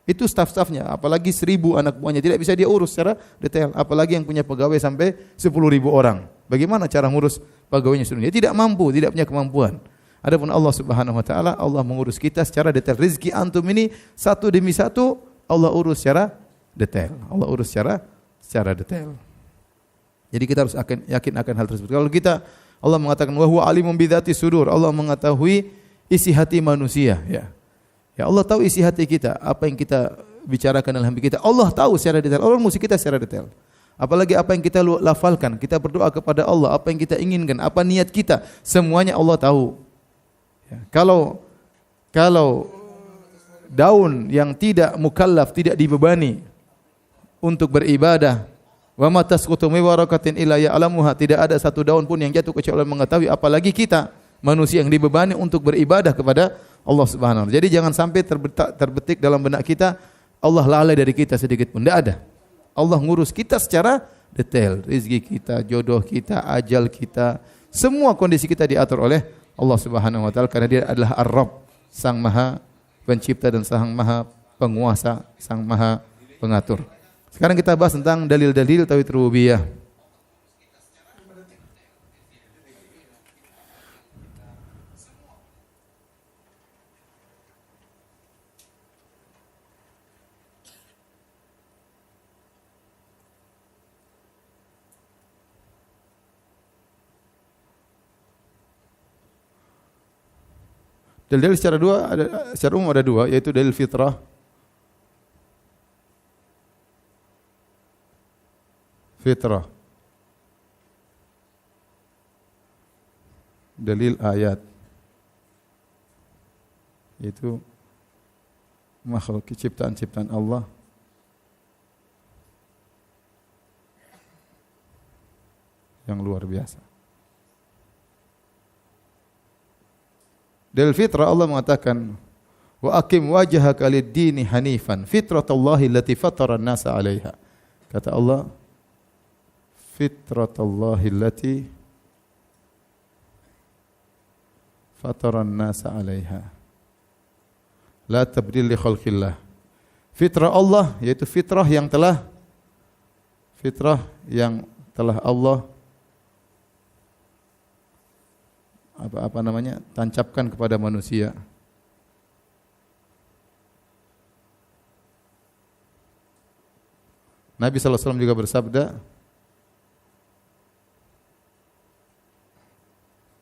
Itu staf-stafnya, apalagi 1000 anak buahnya tidak bisa dia urus secara detail. Apalagi yang punya pegawai sampai 10.000 orang. Bagaimana cara ngurus pegawainya seluruhnya? Dia tidak mampu, tidak punya kemampuan. Adapun Allah Subhanahu wa taala, Allah mengurus kita secara detail. Rezeki antum ini satu demi satu Allah urus secara detail. Allah urus secara detail. Jadi kita harus yakin akan hal tersebut. Kalau kita, Allah mengatakan wa huwa alimun bidzati sudur, Allah mengetahui isi hati manusia, ya. Ya, Allah tahu isi hati kita, apa yang kita bicarakan dalam hati kita. Allah tahu secara detail. Allah mengurus kita secara detail. Apalagi apa yang kita lafalkan, kita berdoa kepada Allah, apa yang kita inginkan, apa niat kita, semuanya Allah tahu. Ya, kalau daun yang tidak mukallaf, tidak dibebani untuk beribadah, wa ma tasqutu min waraqatin illa ya'lamuha, tidak ada satu daun pun yang jatuh kecuali Allah mengetahui, apalagi kita manusia yang dibebani untuk beribadah kepada Allah Subhanahu wa taala. Jadi jangan sampai terbetik dalam benak kita Allah lalai dari kita sedikit pun. Tidak ada. Allah ngurus kita secara detail. Rezeki kita, jodoh kita, ajal kita, semua kondisi kita diatur oleh Allah Subhanahu wa taala karena Dia adalah Ar-Rabb, Sang Maha Pencipta dan Sang Maha Penguasa, Sang Maha Pengatur. Sekarang kita bahas tentang dalil-dalil tauhid rububiyah. Dalil secara umum ada dua, yaitu dalil fitrah. Fitrah. Dalil ayat. Yaitu makhluk ciptaan-ciptaan Allah. Yang luar biasa. Dalil fitrah, Allah mengatakan wa aqim wajhaka lid-dini hanifan fitratallahi allati fatara an-nasa 'alaiha. Kata Allah, fitratallahi allati fatara an-nasa 'alaiha. La tabdil li khalqillah. Fitrah Allah yaitu fitrah yang telah Allah tancapkan kepada manusia. Nabi sallallahu alaihi wasallam juga bersabda,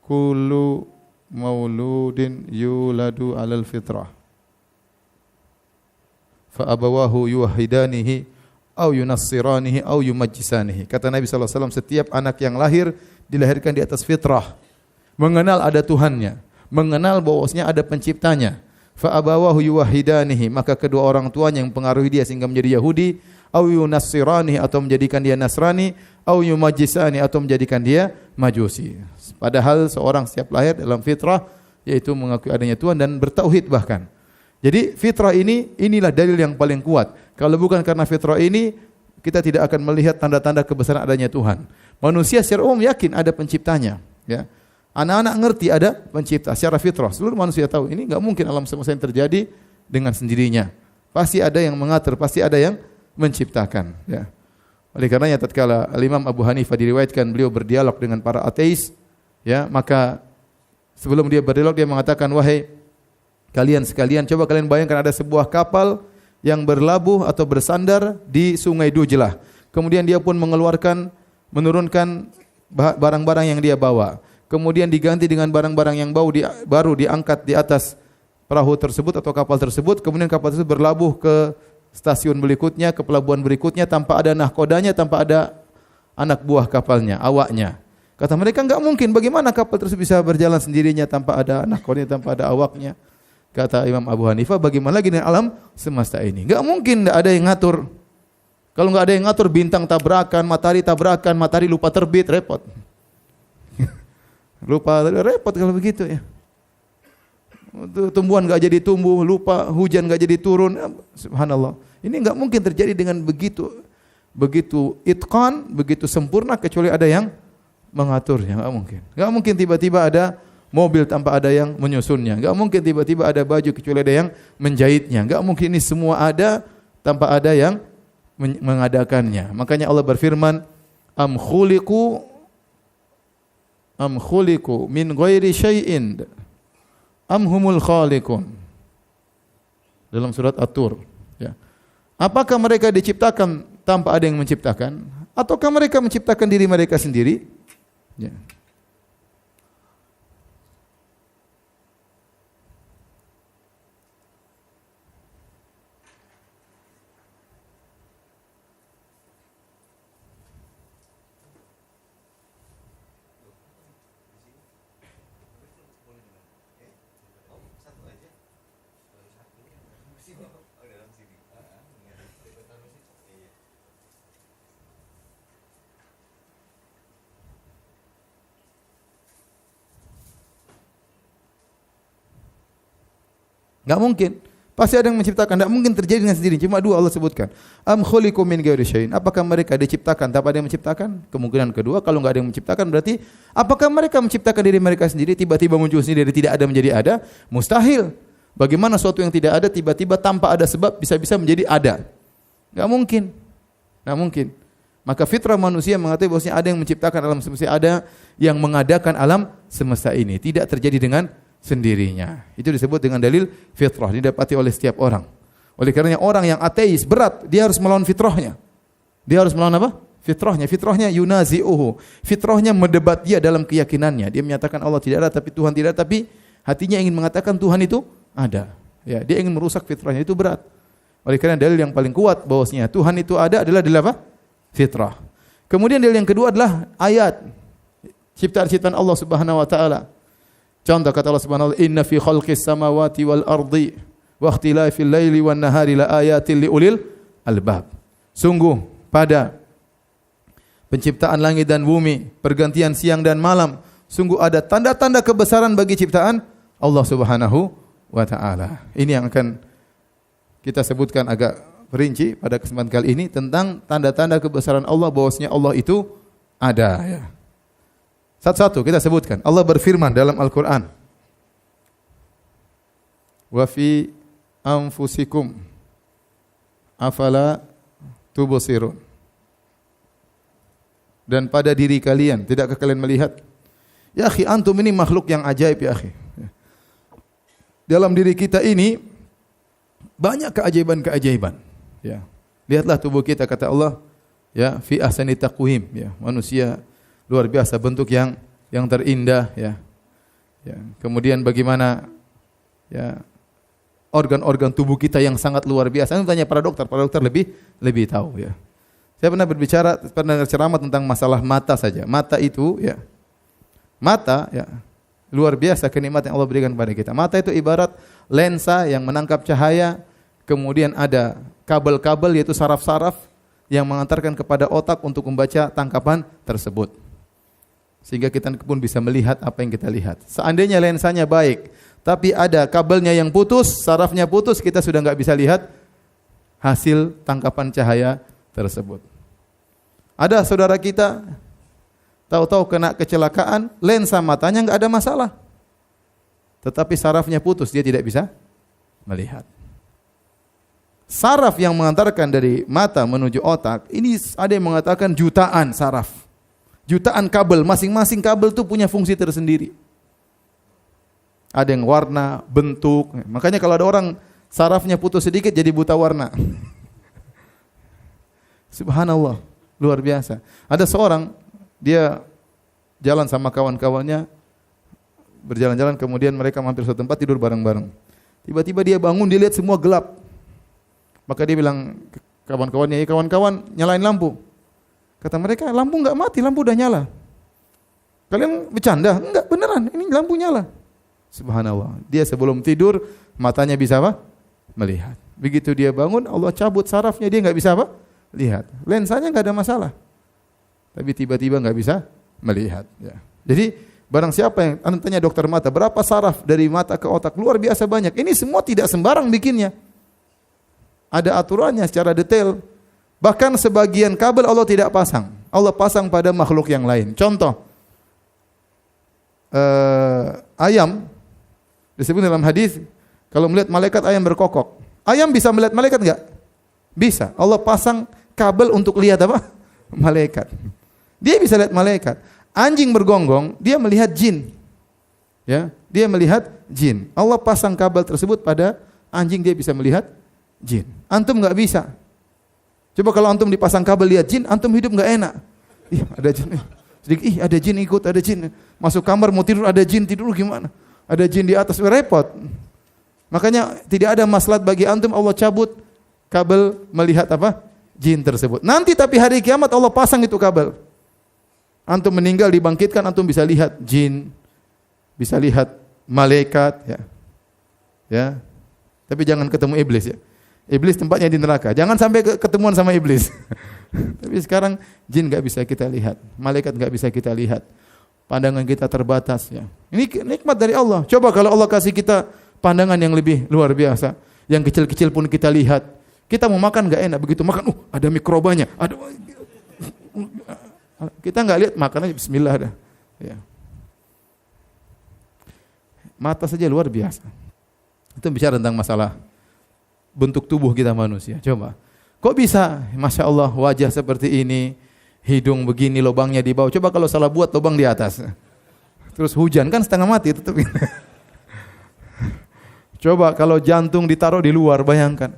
kullu mauludin yuladu alal fitrah fa abawahu yuwahhidanihi aw yunassiranihi aw yumajjisanihi. Kata Nabi sallallahu alaihi wasallam, setiap anak yang lahir dilahirkan di atas fitrah, mengenal ada Tuhannya, mengenal bahwasanya ada penciptanya. Fa abawahu yuwahhidanihi, maka kedua orang tuanya yang mempengaruhi dia sehingga menjadi Yahudi, au yunassirani atau menjadikan dia Nasrani, au yumajjisani atau menjadikan dia Majusi. Padahal seorang setiap lahir dalam fitrah yaitu mengakui adanya Tuhan dan bertauhid bahkan. Jadi fitrah inilah dalil yang paling kuat. Kalau bukan karena fitrah ini, kita tidak akan melihat tanda-tanda kebesaran adanya Tuhan. Manusia secara umum yakin ada penciptanya, ya. Anak-anak ngerti ada pencipta secara fitrah. Seluruh manusia tahu ini enggak mungkin alam semesta yang terjadi dengan sendirinya. Pasti ada yang mengatur, pasti ada yang menciptakan, ya. Oleh karenanya tatkala Imam Abu Hanifah diriwayatkan beliau berdialog dengan para ateis, ya, maka sebelum dia berdialog dia mengatakan, wahai kalian sekalian, coba kalian bayangkan ada sebuah kapal yang berlabuh atau bersandar di Sungai Dujlah. Kemudian dia pun menurunkan barang-barang yang dia bawa. Kemudian diganti dengan barang-barang yang baru diangkat di atas perahu tersebut atau kapal tersebut. Kemudian kapal tersebut berlabuh ke stasiun berikutnya, ke pelabuhan berikutnya tanpa ada nahkodanya, tanpa ada anak buah kapalnya, awaknya. Kata mereka, enggak mungkin, bagaimana kapal tersebut bisa berjalan sendirinya tanpa ada nahkodanya, tanpa ada awaknya. Kata Imam Abu Hanifah, bagaimana lagi dengan alam semesta ini? Enggak mungkin enggak ada yang ngatur. Kalau enggak ada yang ngatur, bintang tabrakan, matahari lupa terbit, repot. Repot kalau begitu, ya. Tumbuhan enggak jadi tumbuh, lupa hujan enggak jadi turun. Subhanallah. Ini enggak mungkin terjadi dengan begitu itqan, begitu sempurna kecuali ada yang mengaturnya. Enggak mungkin. Enggak mungkin tiba-tiba ada mobil tanpa ada yang menyusunnya. Enggak mungkin tiba-tiba ada baju kecuali ada yang menjahitnya. Enggak mungkin ini semua ada tanpa ada yang mengadakannya. Makanya Allah berfirman, am khuliqu min ghairi syai'in am humul khaliqun. Dalam surat At-Tur, ya. Apakah mereka diciptakan tanpa ada yang menciptakan, ataukah mereka menciptakan diri mereka sendiri? Ya. Enggak mungkin. Pasti ada yang menciptakan. Enggak mungkin terjadi dengan sendiri. Cuma dua Allah sebutkan. Am khuliqu min ghairi syai'in. Apakah mereka diciptakan tanpa ada yang menciptakan? Kemungkinan kedua, kalau enggak ada yang menciptakan berarti apakah mereka menciptakan diri mereka sendiri tiba-tiba muncul sendiri dari tidak ada menjadi ada? Mustahil. Bagaimana sesuatu yang tidak ada tiba-tiba tanpa ada sebab bisa-bisa menjadi ada? Enggak mungkin. Enggak mungkin. Maka fitrah manusia mengatakan bahwasanya ada yang menciptakan alam semesta, ada yang mengadakan alam semesta ini. Tidak terjadi dengan sendirinya. Itu disebut dengan dalil fitrah, didapati oleh setiap orang. Oleh karenanya orang yang ateis berat, dia harus melawan fitrahnya. Dia harus melawan apa? Fitrahnya. Fitrahnya yunazi'uhu. Fitrahnya mendebat dia dalam keyakinannya. Dia menyatakan Allah tidak ada, tapi Tuhan tidak ada, tapi hatinya ingin mengatakan Tuhan itu ada. Ya, dia ingin merusak fitrahnya, itu berat. Oleh karena dalil yang paling kuat bahwasanya Tuhan itu ada adalah dalil apa? Fitrah. Kemudian dalil yang kedua adalah ayat ciptaan-ciptaan Allah Subhanahu wa taala. Contoh kata Allah Subhanahu wa taala, "Inna fi khalqis samawati wal ardi wa ikhtilafil laili wan nahari la ayatin liulil albab." Sungguh pada penciptaan langit dan bumi, pergantian siang dan malam, sungguh ada tanda-tanda kebesaran bagi ciptaan Allah Subhanahu wa taala. Ini yang akan kita sebutkan agak perinci pada kesempatan kali ini tentang tanda-tanda kebesaran Allah, bahwasanya Allah itu ada, ya. Satu-satu kita sebutkan. Allah berfirman dalam Al-Quran, wa fi anfusikum afala tubsirun. Dan pada diri kalian, tidakkah kalian melihat? Ya akhi, antum ini makhluk yang ajaib, ya akhi. Dalam diri kita ini banyak keajaiban-keajaiban. Ya. Lihatlah tubuh kita, kata Allah, ya, fi ahsani taqwim, ya. Manusia luar biasa, bentuk yang terindah, ya. Ya. Kemudian bagaimana, ya, organ-organ tubuh kita yang sangat luar biasa. Ini tanya para dokter lebih tahu, ya. Saya pernah ceramah tentang masalah mata saja. Mata itu, ya, mata, ya, luar biasa kenikmatan yang Allah berikan kepada kita. Mata itu ibarat lensa yang menangkap cahaya, kemudian ada kabel-kabel yaitu saraf-saraf, yang mengantarkan kepada otak untuk membaca tangkapan tersebut. Sehingga kita pun bisa melihat apa yang kita lihat. Seandainya lensanya baik, tapi ada kabelnya yang putus, sarafnya putus, kita sudah enggak bisa lihat hasil tangkapan cahaya tersebut. Ada saudara kita tahu-tahu kena kecelakaan, lensa matanya enggak ada masalah. Tetapi sarafnya putus, dia tidak bisa melihat. Saraf yang mengantarkan dari mata menuju otak, ini ada yang mengatakan jutaan saraf. Jutaan kabel, masing-masing kabel itu punya fungsi tersendiri. Ada yang warna, bentuk. Makanya kalau ada orang sarafnya putus sedikit jadi buta warna. Subhanallah, luar biasa. Ada seorang, dia jalan sama kawan-kawannya, berjalan-jalan, kemudian mereka mampir suatu tempat tidur bareng-bareng. Tiba-tiba dia bangun, dia lihat semua gelap. Maka dia bilang ke kawan-kawannya, "Ya kawan-kawan, nyalain lampu." Kata mereka, "Lampu enggak mati, lampu udah nyala." Kalian bercanda? Enggak, beneran, ini lampu nyala. Subhanallah. Dia sebelum tidur, matanya bisa apa? Melihat. Begitu dia bangun, Allah cabut sarafnya, dia enggak bisa apa? Lihat. Lensanya enggak ada masalah. Tapi tiba-tiba enggak bisa melihat. Ya. Jadi, barang siapa yang anda tanya dokter mata, berapa saraf dari mata ke otak? Luar biasa banyak. Ini semua tidak sembarang bikinnya. Ada aturannya secara detail. Bahkan sebagian kabel Allah tidak pasang. Allah pasang pada makhluk yang lain. Contoh, ayam disebut dalam hadis, kalau melihat malaikat ayam berkokok. Ayam bisa melihat malaikat enggak? Bisa. Allah pasang kabel untuk lihat apa? Malaikat. Dia bisa lihat malaikat. Anjing bergonggong, dia melihat jin. Ya, dia melihat jin. Allah pasang kabel tersebut pada anjing, dia bisa melihat jin. Antum enggak bisa. Coba kalau antum dipasang kabel lihat jin, antum hidup enggak enak. Ih, ada jin. Sedikit, ada jin ikut, ada jin. Masuk kamar mau tidur, ada jin, tidur gimana? Ada jin di atas, repot. Makanya tidak ada maslahat bagi antum, Allah cabut kabel melihat apa? Jin tersebut. Nanti tapi hari kiamat Allah pasang itu kabel. Antum meninggal dibangkitkan, antum bisa lihat jin, bisa lihat malaikat, ya. Ya. Tapi jangan ketemu iblis, ya. Iblis tempatnya di neraka. Jangan sampai ketemuan sama iblis. Tapi sekarang jin enggak bisa kita lihat, malaikat enggak bisa kita lihat. Pandangan kita terbatas, ya. Ini nikmat dari Allah. Coba kalau Allah kasih kita pandangan yang lebih luar biasa, yang kecil-kecil pun kita lihat. Kita mau makan enggak enak, begitu makan, ada mikrobanya. Ada kita enggak lihat makanannya bismillah dah. Ya. Mata saja luar biasa. Itu bicara tentang masalah bentuk tubuh kita manusia. Coba. Kok bisa? Masya Allah wajah seperti ini, hidung begini, lubangnya di bawah. Coba kalau salah buat lubang di atas. Terus hujan kan setengah mati tetap. Coba kalau jantung ditaruh di luar, bayangkan.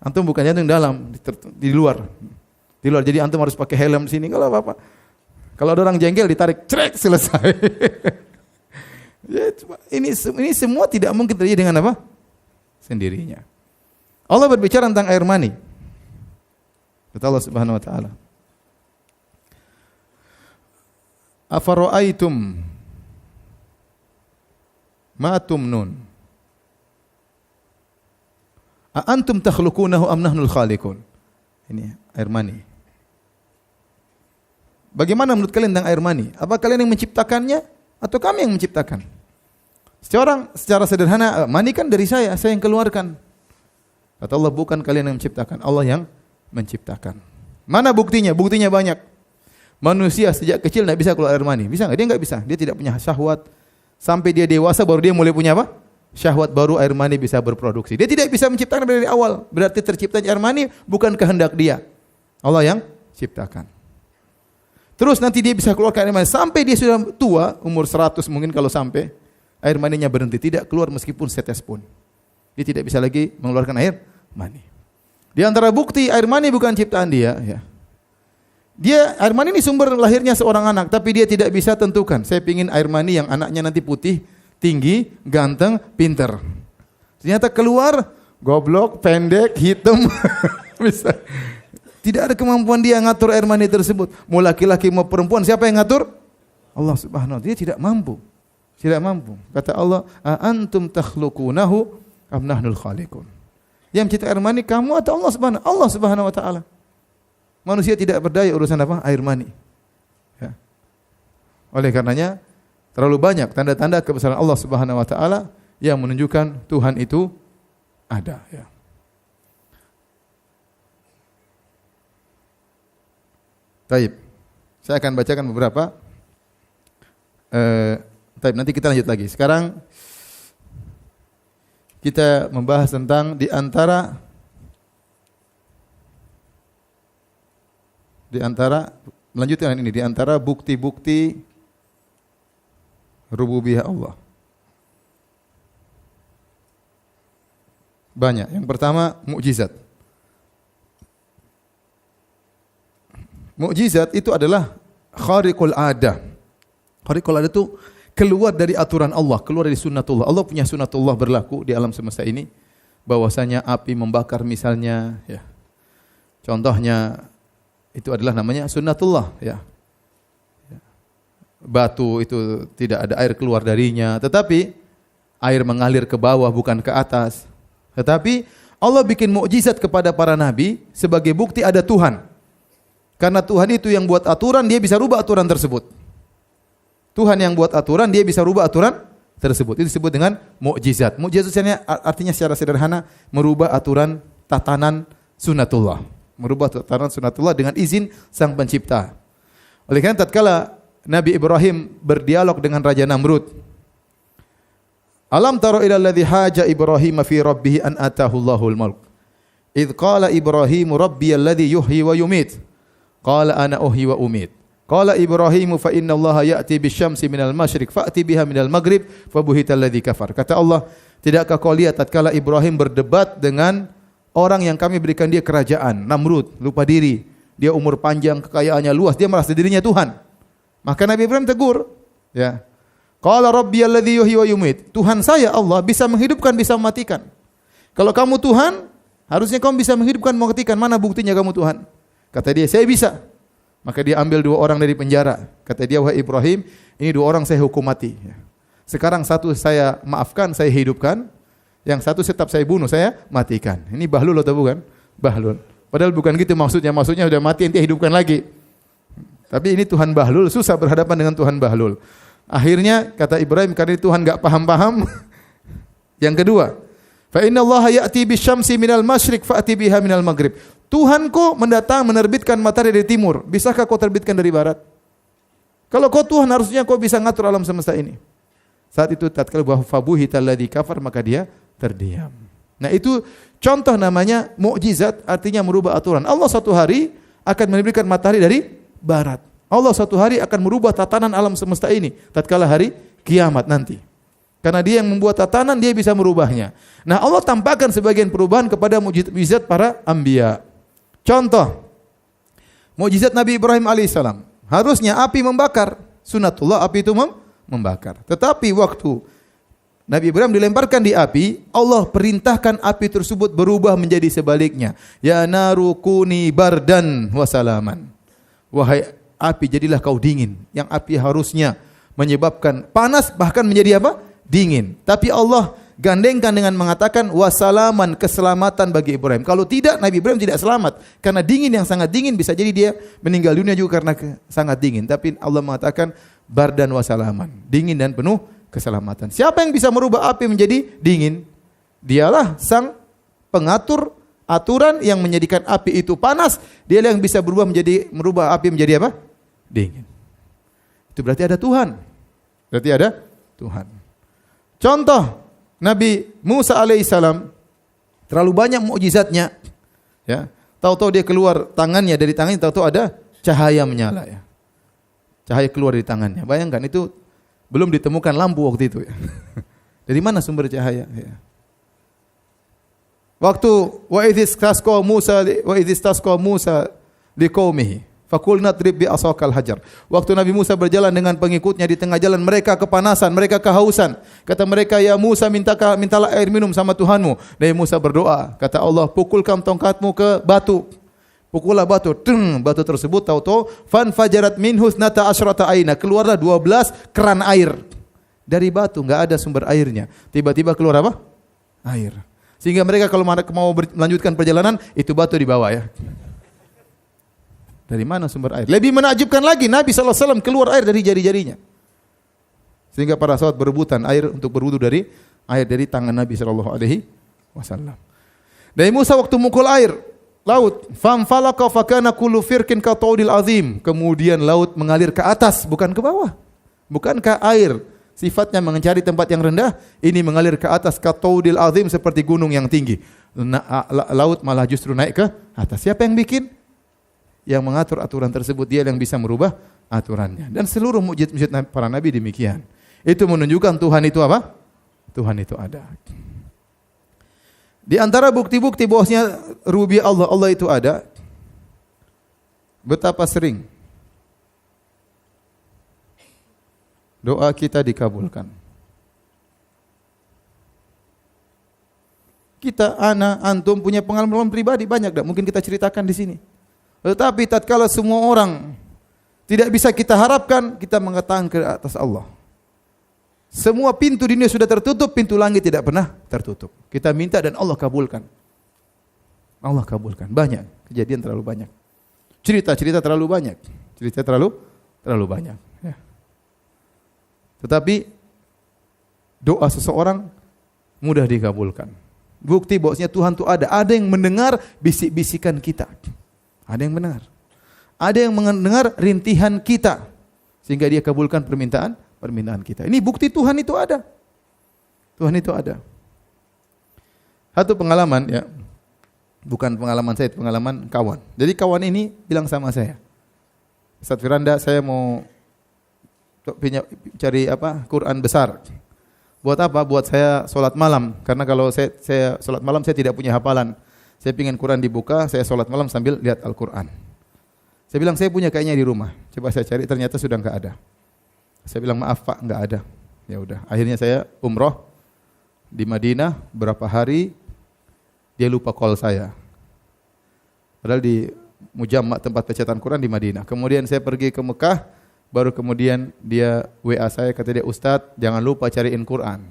Antum bukan jantung dalam, di luar. Di luar. Jadi antum harus pakai helm sini kalau apa-apa. Kalau ada orang jengkel ditarik, cerek selesai. Ya, ini semua tidak mungkin terjadi dengan apa? Sendirinya. Allah berbicara tentang air mani. Kata Allah Subhanahu wa taala, "Afara'aitum ma tumnun? A antum takhluqunahu am nahnul khaliqun?" Ini air mani. Bagaimana menurut kalian tentang air mani? Apa kalian yang menciptakannya atau kami yang menciptakan? Secara sederhana, mani kan dari saya yang keluarkan. Kata Allah, bukan kalian yang menciptakan, Allah yang menciptakan. Mana buktinya? Buktinya banyak. Manusia sejak kecil tidak bisa keluar air mani. Bisa nggak? Dia nggak bisa. Dia tidak punya syahwat. Sampai dia dewasa baru dia mulai punya apa? Syahwat, baru air mani bisa berproduksi. Dia tidak bisa menciptakan dari awal. Berarti terciptanya air mani bukan kehendak dia. Allah yang ciptakan. Terus nanti dia bisa keluarkan air mani. Sampai dia sudah tua, umur 100 mungkin kalau sampai, air maninya berhenti. Tidak keluar meskipun setes pun. Dia tidak bisa lagi mengeluarkan air mani. Di antara bukti air mani bukan ciptaan dia, ya. Air mani ini sumber lahirnya seorang anak, tapi dia tidak bisa tentukan. Saya pingin air mani yang anaknya nanti putih, tinggi, ganteng, pinter. Ternyata keluar goblok, pendek, hitam. Bisa. Tidak ada kemampuan dia ngatur air mani tersebut. Mau laki-laki mau perempuan, siapa yang ngatur? Allah Subhanahu wa taala. Dia tidak mampu. Tidak mampu. Kata Allah, "A antum takhluqunahu am nahnul khaliqun?" Yang menciptakan air mani kamu atau Allah Subhanahu wa taala? Manusia tidak berdaya urusan apa? Air mani. Ya. Oleh karenanya terlalu banyak tanda-tanda kebesaran Allah Subhanahu wa taala yang menunjukkan Tuhan itu ada, ya. Taib. Saya akan bacakan beberapa. Taib, nanti kita lanjut lagi. Sekarang kita membahas tentang di antara melanjutkan ini, di antara bukti-bukti rububiyah Allah. Banyak. Yang pertama, mukjizat. Mukjizat itu adalah khariqul adah. Khariqul adah itu keluar dari aturan Allah, keluar dari sunnatullah. Allah punya sunnatullah berlaku di alam semesta ini. Bahwasanya api membakar misalnya, ya. Contohnya itu adalah namanya sunnatullah, ya. Batu itu tidak ada air keluar darinya, tetapi air mengalir ke bawah bukan ke atas. Tetapi Allah bikin mukjizat kepada para nabi sebagai bukti ada Tuhan. Karena Tuhan itu yang buat aturan, dia bisa rubah aturan tersebut. Tuhan yang buat aturan, dia bisa rubah aturan tersebut. Itu disebut dengan mukjizat. Mukjizat artinya secara sederhana merubah aturan tatanan sunnatullah. Merubah tatanan sunnatullah dengan izin Sang Pencipta. Oleh karena tatkala Nabi Ibrahim berdialog dengan Raja Namrud, Alam tara ila alladhi haja Ibrahim fi rabbih an atahu Allahul mulk. Idh qala Ibrahim rabbiyalladhi yuhyi wa yumit. Qala ana uhyi wa umit. Qala Ibrahim fa inna Allah ya'ti bisyamsi minal masyriq fa'ti biha minal maghrib fabuhital ladzi kafar. Kata Allah, tidakkah kau lihat tatkala Ibrahim berdebat dengan orang yang kami berikan dia kerajaan, Namrud, lupa diri. Dia umur panjang, kekayaannya luas, dia merasa dirinya Tuhan. Maka Nabi Ibrahim tegur, ya. Qala rabbiyalladzi yuhyi wa yumit. Tuhan saya Allah bisa menghidupkan, bisa mematikan. Kalau kamu Tuhan, harusnya kamu bisa menghidupkan, mematikan. Mana buktinya kamu Tuhan? Kata dia, saya bisa. Maka dia ambil 2 orang dari penjara. Kata dia, wahai Ibrahim, ini 2 orang saya hukum mati. Sekarang satu saya maafkan, saya hidupkan. Yang satu tetap saya bunuh, saya matikan. Ini bahlul atau bukan? Bahlul. Padahal bukan gitu maksudnya. Maksudnya sudah mati, nanti hidupkan lagi. Tapi ini Tuhan bahlul, susah berhadapan dengan Tuhan bahlul. Akhirnya kata Ibrahim, karena Tuhan enggak paham-paham. Yang kedua, fa inna Allah ya'ti bisyamsi minal masyriq fa'ti biha minal maghrib. Tuhanku menerbitkan matahari dari timur. Bisakah kau terbitkan dari barat? Kalau kau Tuhan, harusnya kau bisa ngatur alam semesta ini. Saat itu tatkala fabuhital ladzi kafar, maka dia terdiam. Nah, itu contoh namanya mukjizat, artinya merubah aturan. Allah suatu hari akan menerbitkan matahari dari barat. Allah suatu hari akan merubah tatanan alam semesta ini tatkala hari kiamat nanti. Karena dia yang membuat tatanan, dia bisa merubahnya. Nah, Allah tampakkan sebagian perubahan kepada mukjizat para anbiya. Contoh, mukjizat Nabi Ibrahim alaihissalam. Harusnya api membakar. Sunnatullah, api itu membakar. Tetapi waktu Nabi Ibrahim dilemparkan di api, Allah perintahkan api tersebut berubah menjadi sebaliknya. Ya naru kuni bardan wa salaman. Wahai api, jadilah kau dingin. Yang api harusnya menyebabkan panas, bahkan menjadi apa? Dingin. Tapi Allah gandengkan dengan mengatakan wasalaman, keselamatan bagi Ibrahim. Kalau tidak, Nabi Ibrahim tidak selamat. Karena dingin yang sangat dingin, bisa jadi dia meninggal dunia juga karena sangat dingin. Tapi Allah mengatakan bardan wasalaman, dingin dan penuh keselamatan. Siapa yang bisa merubah api menjadi dingin? Dialah sang pengatur aturan yang menjadikan api itu panas. Dialah yang bisa merubah api menjadi apa? Dingin. Itu berarti ada Tuhan. Berarti ada Tuhan. Contoh, Nabi Musa alaihissalam terlalu banyak mukjizatnya. Ya, tahu-tahu dia keluar tangannya, dari tangannya tahu-tahu ada cahaya menyala, ya. Cahaya keluar dari tangannya. Bayangkan, itu belum ditemukan lampu waktu itu, ya. Dari mana sumber cahaya, ya. Waktu wa idz tasqa Musa liqaumihi faqulna drib bi asaqal hajar. Waktu Nabi Musa berjalan dengan pengikutnya di tengah jalan, mereka kepanasan, mereka kehausan. Kata mereka, "Ya Musa, mintalah air minum sama Tuhanmu." Nabi Musa berdoa, kata Allah, "Pukulkan tongkatmu ke batu." Pukullah batu, batu tersebut tahu-tahu fan fajarat minhu nata asyrata aina, keluarlah 12 keran air. Dari batu, enggak ada sumber airnya. Tiba-tiba keluar apa? Air. Sehingga mereka kalau mau melanjutkan perjalanan, itu batu dibawa, ya. Dari mana sumber air? Lebih menakjubkan lagi, Nabi SAW keluar air dari jari-jarinya. Sehingga para sahabat berebutan air untuk berwudu dari air dari tangan Nabi SAW. Dari Musa waktu mukul air, laut, famfalaka fakana kullu firqin kataudil azim. Kemudian laut mengalir ke atas, bukan ke bawah. Bukankah air sifatnya mencari tempat yang rendah, ini mengalir ke atas kataudil azim seperti gunung yang tinggi. Laut malah justru naik ke atas. Siapa yang bikin? Yang mengatur aturan tersebut, dia yang bisa merubah aturannya. Dan seluruh mukjizat para nabi demikian. Itu menunjukkan Tuhan itu apa? Tuhan itu ada. Di antara bukti-bukti bahwasanya rububiyah Allah itu ada, betapa sering doa kita dikabulkan. Kita, ana, antum punya pengalaman pribadi banyak, dah mungkin kita ceritakan di sini. Tetapi tatkala semua orang tidak bisa kita harapkan, kita mengatakan ke atas Allah. Semua pintu dunia sudah tertutup, pintu langit tidak pernah tertutup. Kita minta dan Allah kabulkan. Allah kabulkan. Banyak kejadian, terlalu banyak. Cerita-cerita terlalu banyak. Cerita terlalu banyak. Ya. Tetapi doa seseorang mudah dikabulkan. Bukti bahwasanya Tuhan itu ada. Ada yang mendengar bisik-bisikan kita. Ada yang mendengar. Ada yang mendengar rintihan kita. Sehingga dia kabulkan permintaan kita. Ini bukti Tuhan itu ada. Tuhan itu ada. Satu pengalaman ya. Bukan pengalaman saya, pengalaman kawan. Jadi kawan ini bilang sama saya, Ustaz Firanda, saya mau cari Quran besar. Buat apa? Buat saya sholat malam. Karena kalau saya sholat malam saya tidak punya hafalan. Saya ingin Quran dibuka, saya sholat malam sambil lihat Al-Quran. Saya bilang saya punya kayaknya di rumah. Coba saya cari, ternyata sudah enggak ada. Saya bilang maaf Pak, enggak ada. Ya udah. Akhirnya saya umroh di Madinah berapa hari, dia lupa call saya. Padahal di Mujamma tempat pecatan Quran di Madinah. Kemudian saya pergi ke Mekah, baru kemudian dia WA saya, kata dia, Ustadz jangan lupa cariin Quran.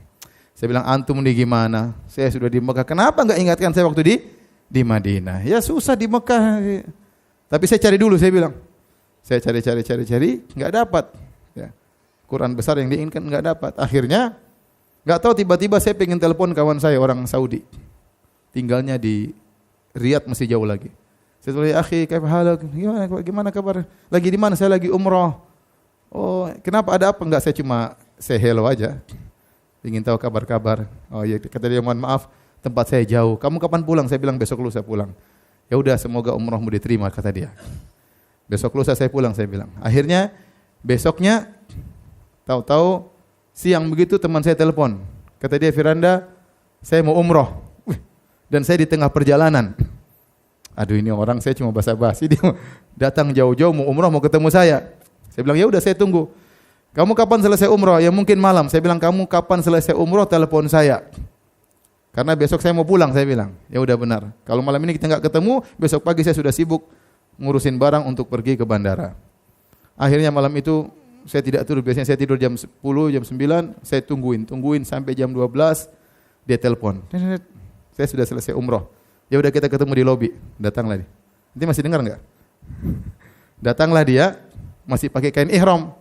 Saya bilang antum nih gimana? Saya sudah di Mekah, kenapa enggak ingatkan saya waktu di Madinah? Ya susah di Mekah. Tapi saya cari dulu, saya bilang. Saya cari, enggak dapat. Ya. Quran besar yang diinginkan enggak dapat. Akhirnya enggak tahu tiba-tiba saya pengen telepon kawan saya orang Saudi. Tinggalnya di Riyadh, masih jauh lagi. Saya bilang, "Akhi, kaifa halak? Gimana kabar? Lagi di mana?" "Saya lagi umrah." "Oh, kenapa, ada apa?" "Enggak, saya cuma say hello aja. Ingin tahu kabar-kabar." "Oh iya," kata dia, "mohon maaf, tempat saya jauh. Kamu kapan pulang?" Saya bilang, "Besok lusa pulang." "Ya udah, semoga umrahmu diterima," kata dia. "Besok lusa saya pulang," saya bilang. Akhirnya besoknya tahu-tahu siang begitu teman saya telepon. Kata dia, "Firanda, saya mau umrah." Dan saya di tengah perjalanan. Aduh, ini orang saya cuma basa-basi, dia datang jauh-jauh mau umrah, mau ketemu saya. Saya bilang, "Ya udah, saya tunggu." "Kamu kapan selesai umrah?" "Ya mungkin malam." Saya bilang, "Kamu kapan selesai umrah telepon saya. Karena besok saya mau pulang," saya bilang. "Ya udah benar. Kalau malam ini kita enggak ketemu, besok pagi saya sudah sibuk ngurusin barang untuk pergi ke bandara." Akhirnya malam itu saya tidak tidur. Biasanya saya tidur jam 10, jam 9, saya tungguin sampai jam 12 dia telepon. "Saya sudah selesai umrah." "Ya udah, kita ketemu di lobi." Datanglah dia. Nanti masih dengar enggak? Datanglah dia masih pakai kain ihram.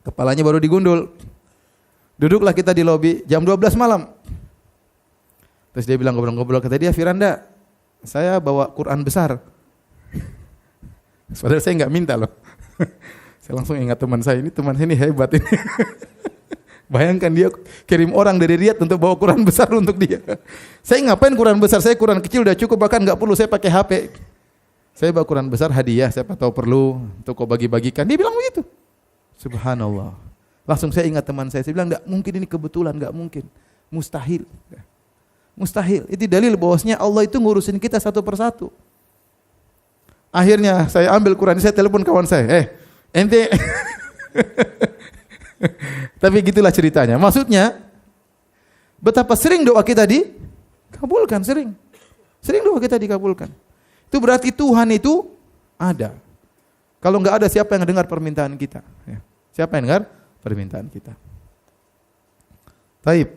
Kepalanya baru digundul. Duduklah kita di lobi jam 12 malam. Terus dia bilang ngobrol-ngobrol, kata dia, "Firanda, saya bawa Quran besar." Padahal saya enggak minta loh. Saya langsung ingat teman saya ini hebat ini. Bayangkan dia kirim orang dari Riyadh untuk bawa Quran besar untuk dia. Saya ngapain Quran besar? Saya Quran kecil udah cukup, bahkan enggak perlu saya pakai HP. Saya bawa Quran besar hadiah, siapa tahu perlu untuk kau bagi-bagikan. Dia bilang begitu. Subhanallah. Langsung saya ingat teman saya bilang, enggak mungkin ini kebetulan, enggak mungkin. Mustahil. Mustahil. Itu dalil bahwasanya Allah itu ngurusin kita satu persatu. Akhirnya saya ambil Quran, saya telepon kawan saya, ente tapi gitulah ceritanya. Maksudnya betapa sering doa kita dikabulkan, sering doa kita dikabulkan. Itu berarti Tuhan itu ada. Kalau enggak ada, siapa yang dengar permintaan kita? Ya. Siapa yang dengar permintaan kita? Taib.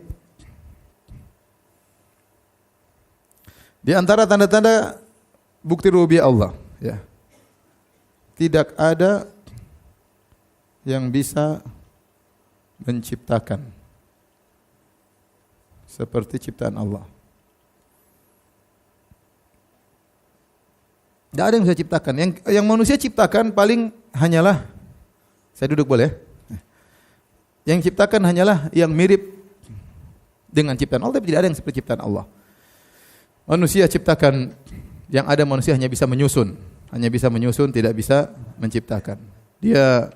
Di antara tanda-tanda bukti rububiyah Allah, ya. tidak ada yang bisa menciptakan seperti ciptaan Allah. Tidak ada yang bisa ciptakan. Yang manusia ciptakan paling hanyalah, saya duduk boleh? Yang ciptakan hanyalah yang mirip dengan ciptaan Allah, tapi tidak ada yang seperti ciptaan Allah. Manusia ciptakan, yang ada manusia hanya bisa menyusun, tidak bisa menciptakan. Dia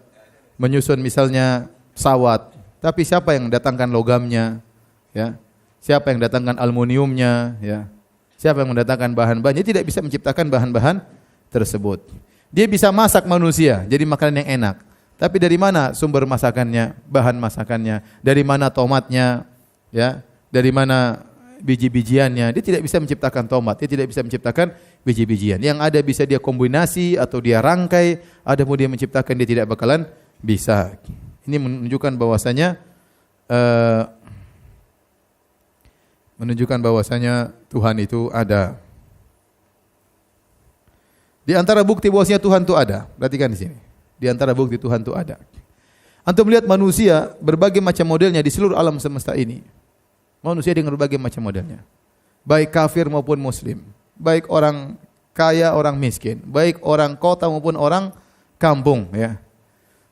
menyusun misalnya pesawat, tapi siapa yang datangkan logamnya? Ya, siapa yang datangkan aluminiumnya? Ya, siapa yang mendatangkan bahan-bahan? Dia tidak bisa menciptakan bahan-bahan tersebut. Dia bisa masak manusia, jadi makanan yang enak. Tapi dari mana sumber masakannya, bahan masakannya? Dari mana tomatnya? Ya, dari mana biji-bijiannya? Dia tidak bisa menciptakan tomat, dia tidak bisa menciptakan biji-bijian. Yang ada bisa dia kombinasi atau dia rangkai, adapun dia menciptakan dia tidak bakalan bisa. Ini menunjukkan bahwasanya Tuhan itu ada. Di antara bukti bahwasanya Tuhan itu ada, perhatikan di sini. Di antara bukti Tuhan itu ada. Antum melihat manusia berbagai macam modelnya di seluruh alam semesta ini. Manusia dengan berbagai macam modelnya. Baik kafir maupun muslim. Baik orang kaya, orang miskin. Baik orang kota maupun orang kampung. Ya.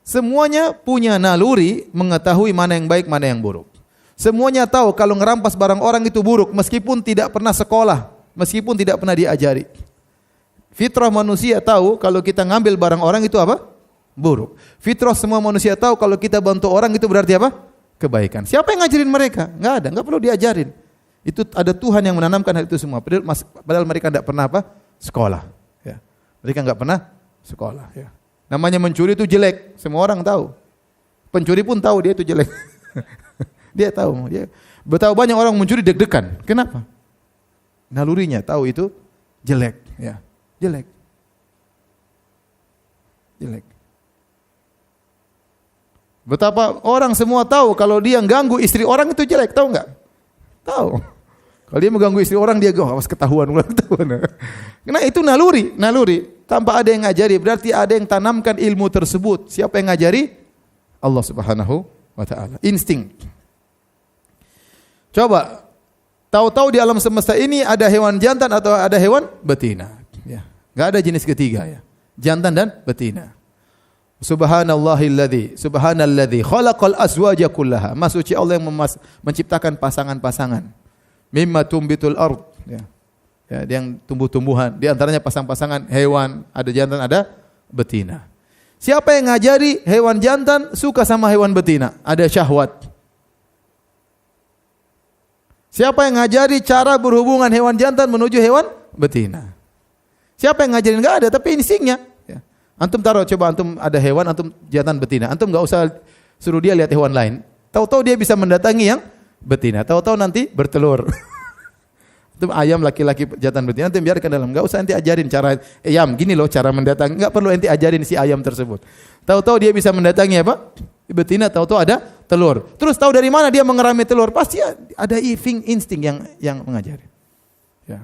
Semuanya punya naluri mengetahui mana yang baik, mana yang buruk. Semuanya tahu kalau ngerampas barang orang itu buruk meskipun tidak pernah sekolah. Meskipun tidak pernah diajari. Fitrah manusia tahu kalau kita ngambil barang orang itu apa? Buruk. Fitrah semua manusia tahu kalau kita bantu orang itu berarti apa? Kebaikan. Siapa yang ngajarin mereka? Enggak ada, enggak perlu diajarin. Itu ada Tuhan yang menanamkan hal itu semua. Padahal mereka enggak pernah apa? Sekolah. Ya. Mereka enggak pernah sekolah. Ya. Namanya mencuri itu jelek, semua orang tahu. Pencuri pun tahu dia itu jelek. Dia tahu. Betapa banyak orang mencuri deg-degan. Kenapa? Nalurinya tahu itu jelek. Ya. Jelek. Betapa orang semua tahu kalau dia ganggu istri orang itu jelek, tahu enggak? Tahu. Kalau dia mengganggu istri orang dia awas ketahuan. Karena itu naluri. Tanpa ada yang ngajari, berarti ada yang tanamkan ilmu tersebut. Siapa yang ngajari? Allah Subhanahu wa taala. Insting. Coba tahu-tahu di alam semesta ini ada hewan jantan atau ada hewan betina, ya. Enggak ada jenis ketiga ya. Jantan dan betina. Subhanalladzi khalaqal azwaja kullaha. Maha suci Allah yang menciptakan pasangan-pasangan. Mimma tumbitul ard, ya. Ya, yang tumbuh-tumbuhan, di antaranya pasang-pasangan hewan, ada jantan, ada betina. Siapa yang ngajari hewan jantan suka sama hewan betina? Ada syahwat. Siapa yang ngajari cara berhubungan hewan jantan menuju hewan betina? Siapa yang ngajarin? Enggak ada, tapi instingnya. Ya. Antum taruh, coba antum ada hewan, antum jantan betina. Antum enggak usah suruh dia lihat hewan lain. Tahu-tahu dia bisa mendatangi yang betina. Tahu-tahu nanti bertelur. Itu ayam laki-laki jantan betina, antum biarkan dalam. Enggak usah enti ajarin cara ayam gini loh cara mendatangi. Enggak perlu enti ajarin si ayam tersebut. Tahu-tahu dia bisa mendatangi apa? Betina, tahu-tahu ada telur. Terus tahu dari mana dia mengerami telur? Pasti ada insting yang mengajari. Ya.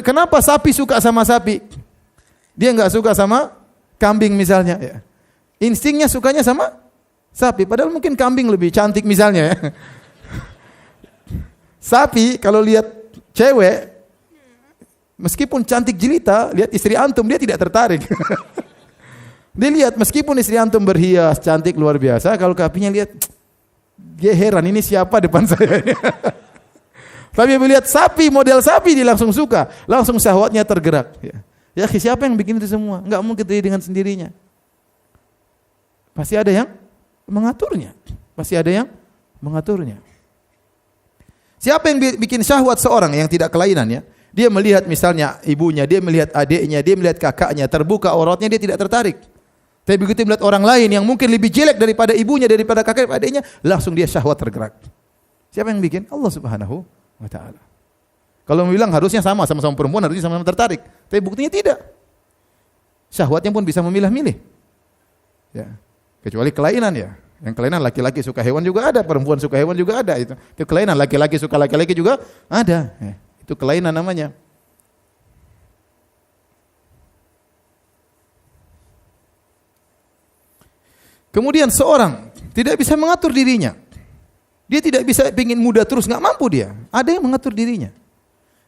Kenapa sapi suka sama sapi? Dia enggak suka sama kambing misalnya, ya. Instingnya sukanya sama sapi, padahal mungkin kambing lebih cantik misalnya, ya. Sapi kalau lihat cewek, meskipun cantik jelita, lihat istri antum dia tidak tertarik. Dia lihat meskipun istri antum berhias, cantik luar biasa, kalau kambingnya lihat, dia heran ini siapa depan saya. Tapi melihat sapi, model sapi dia langsung suka, langsung syahwatnya tergerak. Ya, siapa yang bikin itu semua? Enggak mungkin terjadi dengan sendirinya. Pasti ada yang mengaturnya. Siapa yang bikin syahwat seorang yang tidak kelainan, ya? Dia melihat misalnya ibunya, dia melihat adiknya, dia melihat kakaknya, terbuka auratnya, dia tidak tertarik. Tapi begitu melihat orang lain yang mungkin lebih jelek daripada ibunya, daripada kakak, daripada adiknya, langsung dia syahwat tergerak. Siapa yang bikin? Allah Subhanahu wa taala. Kalau bilang harusnya sama-sama perempuan, harusnya sama-sama tertarik. Tapi buktinya tidak. Syahwatnya pun bisa memilah-milih. Ya. Kecuali kelainan, ya. Yang kelainan laki-laki suka hewan juga ada, perempuan suka hewan juga ada. Itu kelainan, laki-laki suka laki-laki juga ada. Itu kelainan namanya. Kemudian seorang tidak bisa mengatur dirinya. Dia tidak bisa ingin muda terus, nggak mampu dia. Ada yang mengatur dirinya.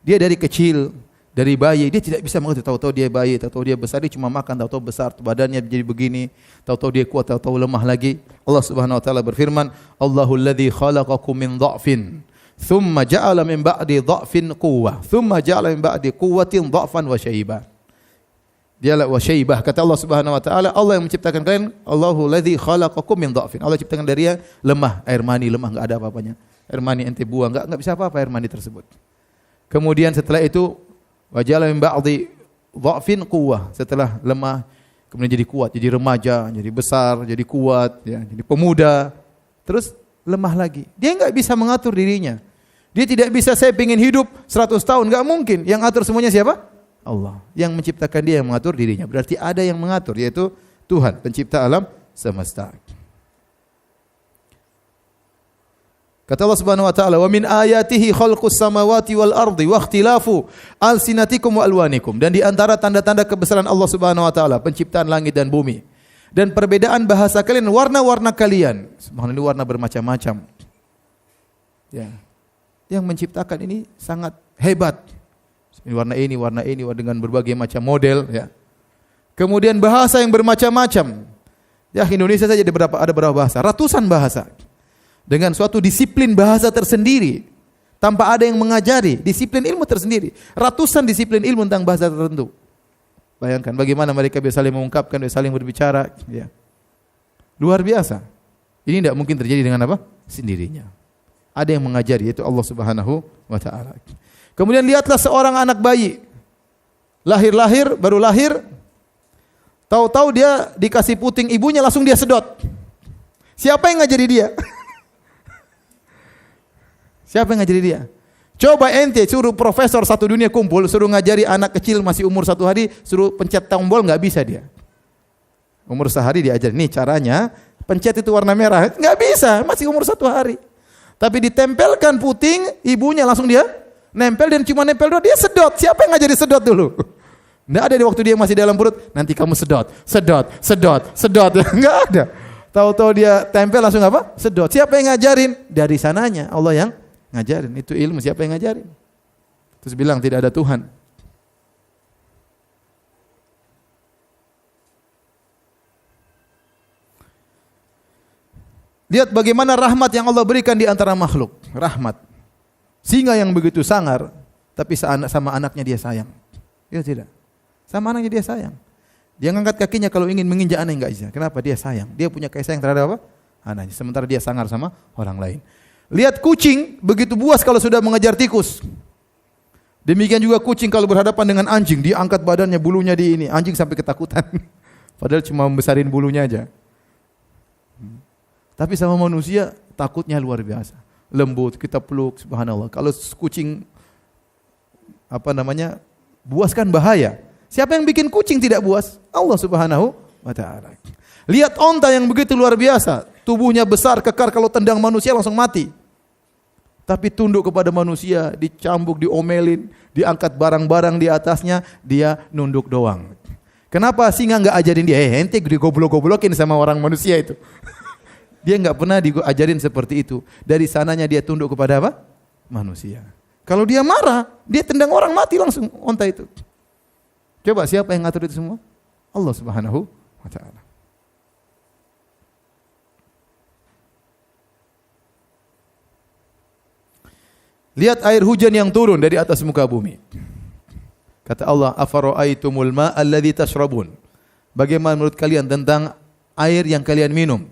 Dia dari kecil, dari bayi, dia tidak bisa mengatur. Tahu-tahu dia bayi, tahu-tahu dia besar, dia cuma makan, tahu-tahu besar, badannya jadi begini, tahu-tahu dia kuat, tahu-tahu lemah lagi. Allah Subhanahu wa taala berfirman, Allahul ladzi khalaqakum min dha'fin, thumma ja'ala min ba'di dha'fin quwwah, thumma ja'ala min ba'di quwwatin dha'fan wa syaibah. Dialah wa syaibah, kata Allah Subhanahu wa taala, Allah yang menciptakan kalian, Allahul ladzi khalaqakum min dha'fin. Allah ciptakan dari dia lemah, air mani lemah, enggak ada apa-apanya. Air mani ente buang, enggak bisa apa-apa air mani tersebut. Kemudian setelah itu wa ja'ala min ba'di dha'fin quwwah, setelah lemah kemudian jadi kuat, jadi remaja, jadi besar, jadi kuat, ya, jadi pemuda, terus lemah lagi. Dia enggak bisa mengatur dirinya. Dia tidak bisa saya ingin hidup 100 tahun, enggak mungkin. Yang atur semuanya siapa? Allah. Yang menciptakan dia yang mengatur dirinya. Berarti ada yang mengatur, yaitu Tuhan, pencipta alam semesta. Kata Allah Subhanahu wa taala, "Wa min ayatihi khalqus samawati wal ardi wa ikhtilafu alsinatikum wa alwanikum." Dan di antara tanda-tanda kebesaran Allah Subhanahu wa taala, penciptaan langit dan bumi. Dan perbedaan bahasa kalian, warna-warna kalian. Subhanallah, ini warna bermacam-macam. Ya. Yang menciptakan ini sangat hebat. Ini warna ini dengan berbagai macam model, ya. Kemudian bahasa yang bermacam-macam. Ya, Indonesia saja ada berapa bahasa? Ratusan bahasa. Dengan suatu disiplin bahasa tersendiri, tanpa ada yang mengajari, disiplin ilmu tersendiri. Ratusan disiplin ilmu tentang bahasa tertentu. Bayangkan bagaimana mereka bisa saling mengungkapkan, bisa saling berbicara, ya. Luar biasa. Ini tidak mungkin terjadi dengan apa? Sendirinya. Ada yang mengajari, yaitu Allah Subhanahu wa taala. Kemudian lihatlah seorang anak bayi. Baru lahir, tahu-tahu dia dikasih puting ibunya, langsung dia sedot. Siapa yang ngajari dia? Siapa yang ngajari dia? Coba ente suruh profesor satu dunia kumpul, suruh ngajari anak kecil masih umur 1 hari, suruh pencet tombol, nggak bisa dia. Umur sehari diajar, nih caranya, pencet itu warna merah, nggak bisa, masih umur 1 hari. Tapi ditempelkan puting, ibunya langsung dia nempel, dan cuma nempel doang, dia sedot. Siapa yang ngajari sedot dulu? Nggak ada di waktu dia masih dalam perut, nanti kamu sedot. Nggak ada. Tahu-tahu dia tempel langsung apa? Sedot. Siapa yang ngajarin? Dari sananya, Allah yang ngajarin. Itu ilmu, siapa yang ngajarin? Terus bilang tidak ada Tuhan. Lihat bagaimana rahmat yang Allah berikan di antara makhluk. Rahmat. Singa yang begitu sangar, tapi sama anaknya dia sayang. Ya tidak. Sama anaknya dia sayang. Dia ngangkat kakinya kalau ingin menginjak anak, enggak bisa. Kenapa? Dia sayang. Dia punya kasih sayang terhadap apa? Anaknya. Sementara dia sangar sama orang lain. Lihat kucing begitu buas kalau sudah mengejar tikus. Demikian juga kucing kalau berhadapan dengan anjing, dia angkat badannya, bulunya di ini. Anjing sampai ketakutan. Padahal cuma membesarin bulunya aja. Tapi sama manusia takutnya luar biasa. Lembut, kita peluk, subhanallah. Kalau kucing buas kan bahaya. Siapa yang bikin kucing tidak buas? Allah Subhanahu wa taala. Lihat onta yang begitu luar biasa, tubuhnya besar, kekar, kalau tendang manusia langsung mati. Tapi tunduk kepada manusia, dicambuk, diomelin, diangkat barang-barang di atasnya, dia nunduk doang. Kenapa singa enggak ajarin dia, ente digoblok-goblokin sama orang manusia itu? Dia enggak pernah diajarin seperti itu. Dari sananya dia tunduk kepada apa? Manusia. Kalau dia marah, dia tendang orang, mati langsung onta itu. Coba siapa yang ngatur itu semua? Allah Subhanahu wa taala. Lihat air hujan yang turun dari atas muka bumi. Kata Allah, afara'aitumul ma'a alladhi tashrabun. Bagaimana menurut kalian tentang air yang kalian minum?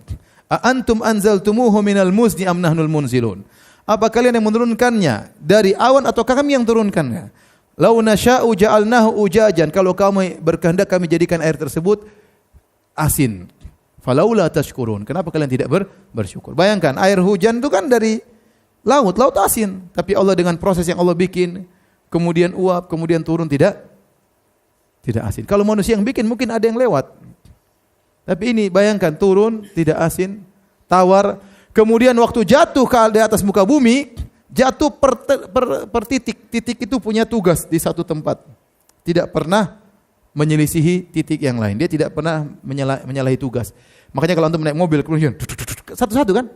A antum anzaltumuhu minal muzni am nahnul munzilun? Apa kalian yang menurunkannya dari awan atau kami yang turunkannya? Lau nasya'u ja'alnahu ujajan. Kalau kami berkehendak kami jadikan air tersebut asin. Falaula tashkurun. Kenapa kalian tidak bersyukur? Bayangkan air hujan itu kan dari laut asin. Tapi Allah dengan proses yang Allah bikin, kemudian uap, kemudian turun tidak asin. Kalau manusia yang bikin mungkin ada yang lewat. Tapi ini bayangkan turun tidak asin, tawar. Kemudian waktu jatuh di atas muka bumi, jatuh per titik. Titik itu punya tugas di satu tempat. Tidak pernah menyelisihi titik yang lain. Dia tidak pernah menyalahi tugas. Makanya kalau antum naik mobil kemudian satu-satu kan,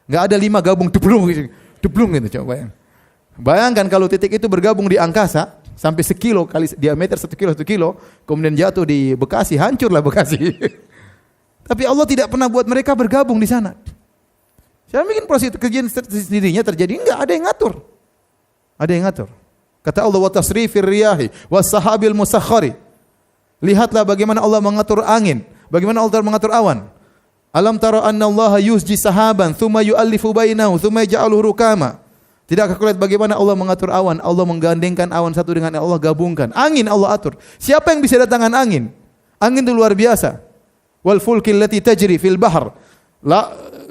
nggak ada 5 gabung deblung gitu, coba bayangkan kalau titik itu bergabung di angkasa sampai 1 kilo kali diameter 1 kilo, kemudian jatuh di Bekasi, hancurlah Bekasi. Tapi Allah tidak pernah buat mereka bergabung di sana. Saya bikin proses kerjaan sendirinya terjadi, enggak ada yang ngatur. Ada yang ngatur. Kata Allah, wa tasrifir riyahi was sahabil musakhkhari. Lihatlah bagaimana Allah mengatur angin, bagaimana Allah mengatur awan. Alam tara anna Allah yusji sahaban thumma yu'allifu bainahu thumma yaj'aluhu rukama. Tidakkah kau lihat bagaimana Allah mengatur awan? Allah menggandengkan awan satu dengan Allah gabungkan. Angin Allah atur. Siapa yang bisa datangkan angin? Angin itu luar biasa. Wal fulkil lati tajri fil bahr.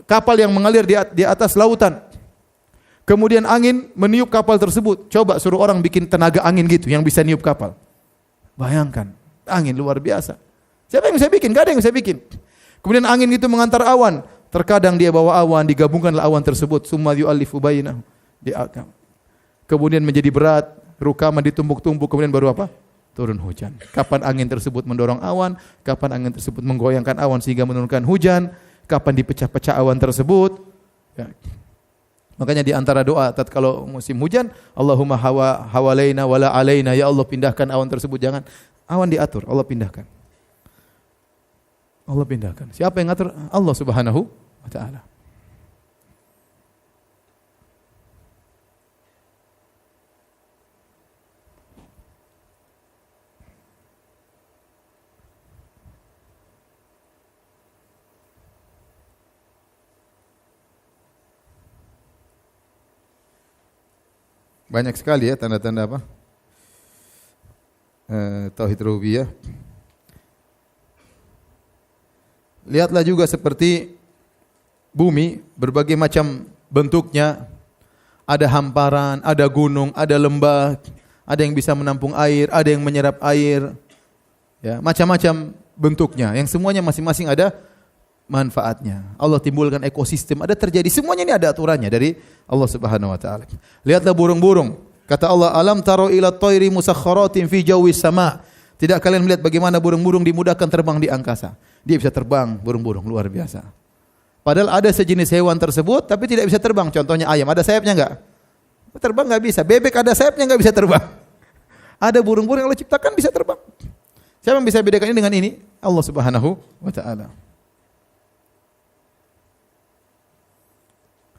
Kapal yang mengalir di atas lautan. Kemudian angin meniup kapal tersebut. Coba suruh orang bikin tenaga angin gitu yang bisa niup kapal. Bayangkan, angin luar biasa. Siapa yang bisa bikin? Gak ada yang bisa bikin. Kemudian angin itu mengantar awan. Terkadang dia bawa awan, digabungkanlah awan tersebut. Summa yu'allifu bainahu. Kemudian menjadi berat, rukama ditumpuk-tumpuk, kemudian baru apa? Turun hujan. Kapan angin tersebut mendorong awan, kapan angin tersebut menggoyangkan awan sehingga menurunkan hujan, kapan dipecah-pecah awan tersebut. Ya. Makanya di antara doa tatkala musim hujan, Allahumma hawalaina wala alaina, ya Allah pindahkan awan tersebut, jangan awan diatur, Allah pindahkan. Allah pindahkan. Siapa yang ngatur? Allah Subhanahu wa taala. Banyak sekali ya tanda-tanda apa? Tauhid rububiyah. Lihatlah juga seperti bumi, berbagai macam bentuknya. Ada hamparan, ada gunung, ada lembah, ada yang bisa menampung air, ada yang menyerap air. Ya, macam-macam bentuknya, yang semuanya masing-masing ada manfaatnya. Allah timbulkan ekosistem, ada terjadi, semuanya ini ada aturannya dari Allah Subhanahu wa taala. Lihatlah burung-burung. Kata Allah, "Alam taro ila thairi musakhkharatin fi jawis sama." Tidak kalian melihat bagaimana burung-burung dimudahkan terbang di angkasa? Dia bisa terbang, burung-burung luar biasa. Padahal ada sejenis hewan tersebut tapi tidak bisa terbang. Contohnya ayam, ada sayapnya enggak? Terbang enggak bisa. Bebek ada sayapnya enggak bisa terbang. Ada burung-burung yang Allah ciptakan bisa terbang. Siapa yang bisa bedakan ini dengan ini? Allah Subhanahu wa taala.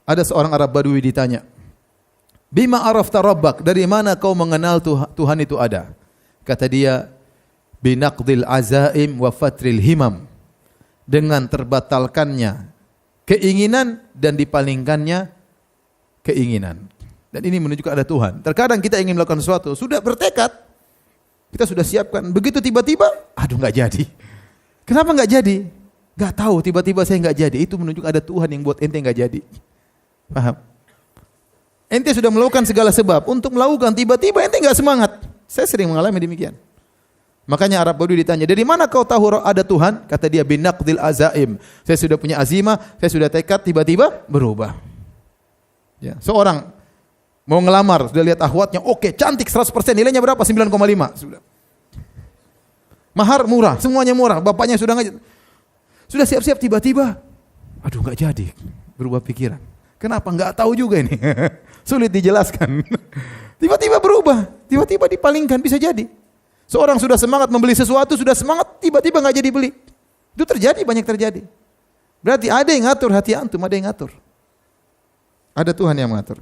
Ada seorang Arab Badui ditanya, "Bima arafta rabbak?" Dari mana kau mengenal Tuhan itu ada? Kata dia, "Binaqdil azaim wa fatril himam." Dengan terbatalkannya keinginan dan dipalingkannya keinginan. Dan ini menunjukkan ada Tuhan. Terkadang kita ingin melakukan sesuatu, sudah bertekad, kita sudah siapkan, begitu tiba-tiba, aduh enggak jadi. Kenapa enggak jadi? Enggak tahu, tiba-tiba saya enggak jadi. Itu menunjukkan ada Tuhan yang buat ente enggak jadi. Paham? Ente sudah melakukan segala sebab untuk melakukan, tiba-tiba ente enggak semangat. Saya sering mengalami demikian. Makanya Arab Badui ditanya, dari mana kau tahu ada Tuhan? Kata dia, binaqdil azaim. Saya sudah punya azimah, saya sudah tekad, tiba-tiba berubah. Ya, seorang mau ngelamar, sudah lihat akhwatnya, oke, cantik 100%, nilainya berapa? 9,5. Sudah. Mahar murah, semuanya murah, bapaknya sudah ngajak. Sudah siap-siap, tiba-tiba, aduh enggak jadi, berubah pikiran. Kenapa? Enggak tahu juga ini. Sulit dijelaskan. Tiba-tiba berubah, tiba-tiba dipalingkan, bisa jadi. Seorang sudah semangat membeli sesuatu, sudah semangat, tiba-tiba enggak jadi beli. Itu terjadi, banyak terjadi. Berarti ada yang ngatur hati antum, ada yang ngatur. Ada Tuhan yang mengatur.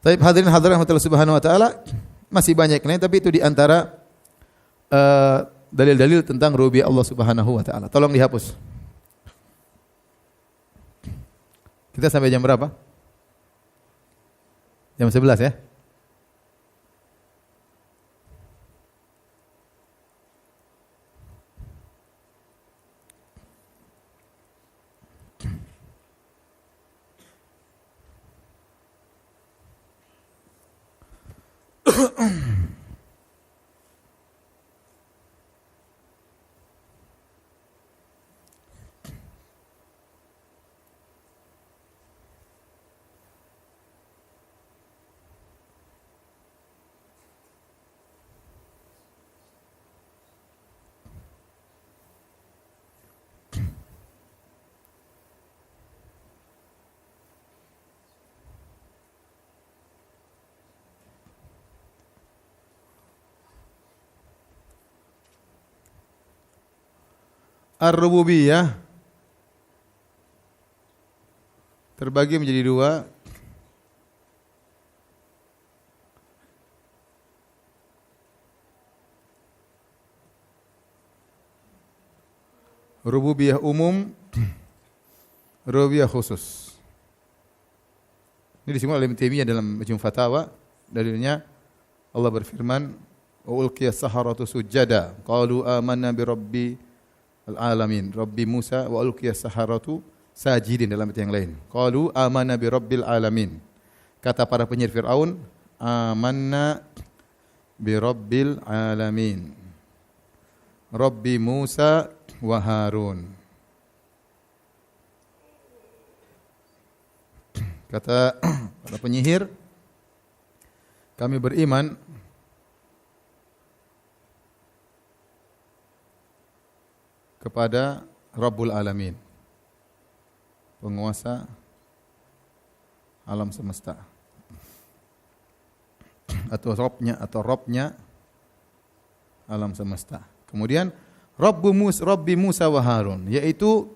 Baik, hadirin hadirat rahmatullah subhanahu wa ta'ala, masih banyak lain, tapi itu di antara dalil-dalil tentang rububiyah Allah Subhanahu wa taala. Tolong dihapus. Kita sampai jam berapa? Jam 11 ya? Ar-rububiyah terbagi menjadi dua. Rububiyah umum, rububiyah khusus. Ini disebut oleh Ibnu Taimiyah dalam Majmu' Fatawa. Dalilnya Allah berfirman, "Wa ulqiya as-saharatu sujada, qalu amanna bi rabbil alamin." Rabbi Musa wa ulqiya as-saharatu sajidin dalam ayat yang lain. Qalu amanna bi rabbil alamin. Kata para penyihir Firaun, amanna bi rabbil alamin. Rabbi Musa wa Harun. Kata para penyihir, kami beriman kepada Rabbul Alamin, penguasa alam semesta, atau Robnya alam semesta. Kemudian Rabbi Musa wa Harun, yaitu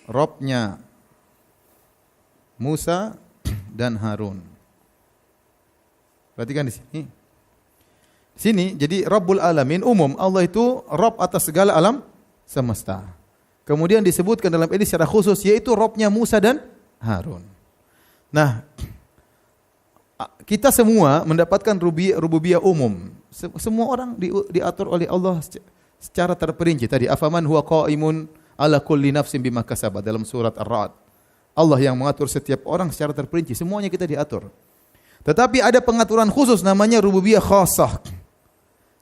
Robnya Musa dan Harun. Perhatikan di sini. Sini jadi Rabbul Alamin umum, Allah itu Rabb atas segala alam semesta. Kemudian disebutkan dalam ini secara khusus yaitu Rabbnya Musa dan Harun. Nah, kita semua mendapatkan rububiyah umum. Semua orang diatur oleh Allah secara terperinci. Tadi afaman huwa qaimun ala kulli nafsin bima kasabat dalam surat Ar-Ra'd. Allah yang mengatur setiap orang secara terperinci, semuanya kita diatur. Tetapi ada pengaturan khusus namanya rububiyah khassah.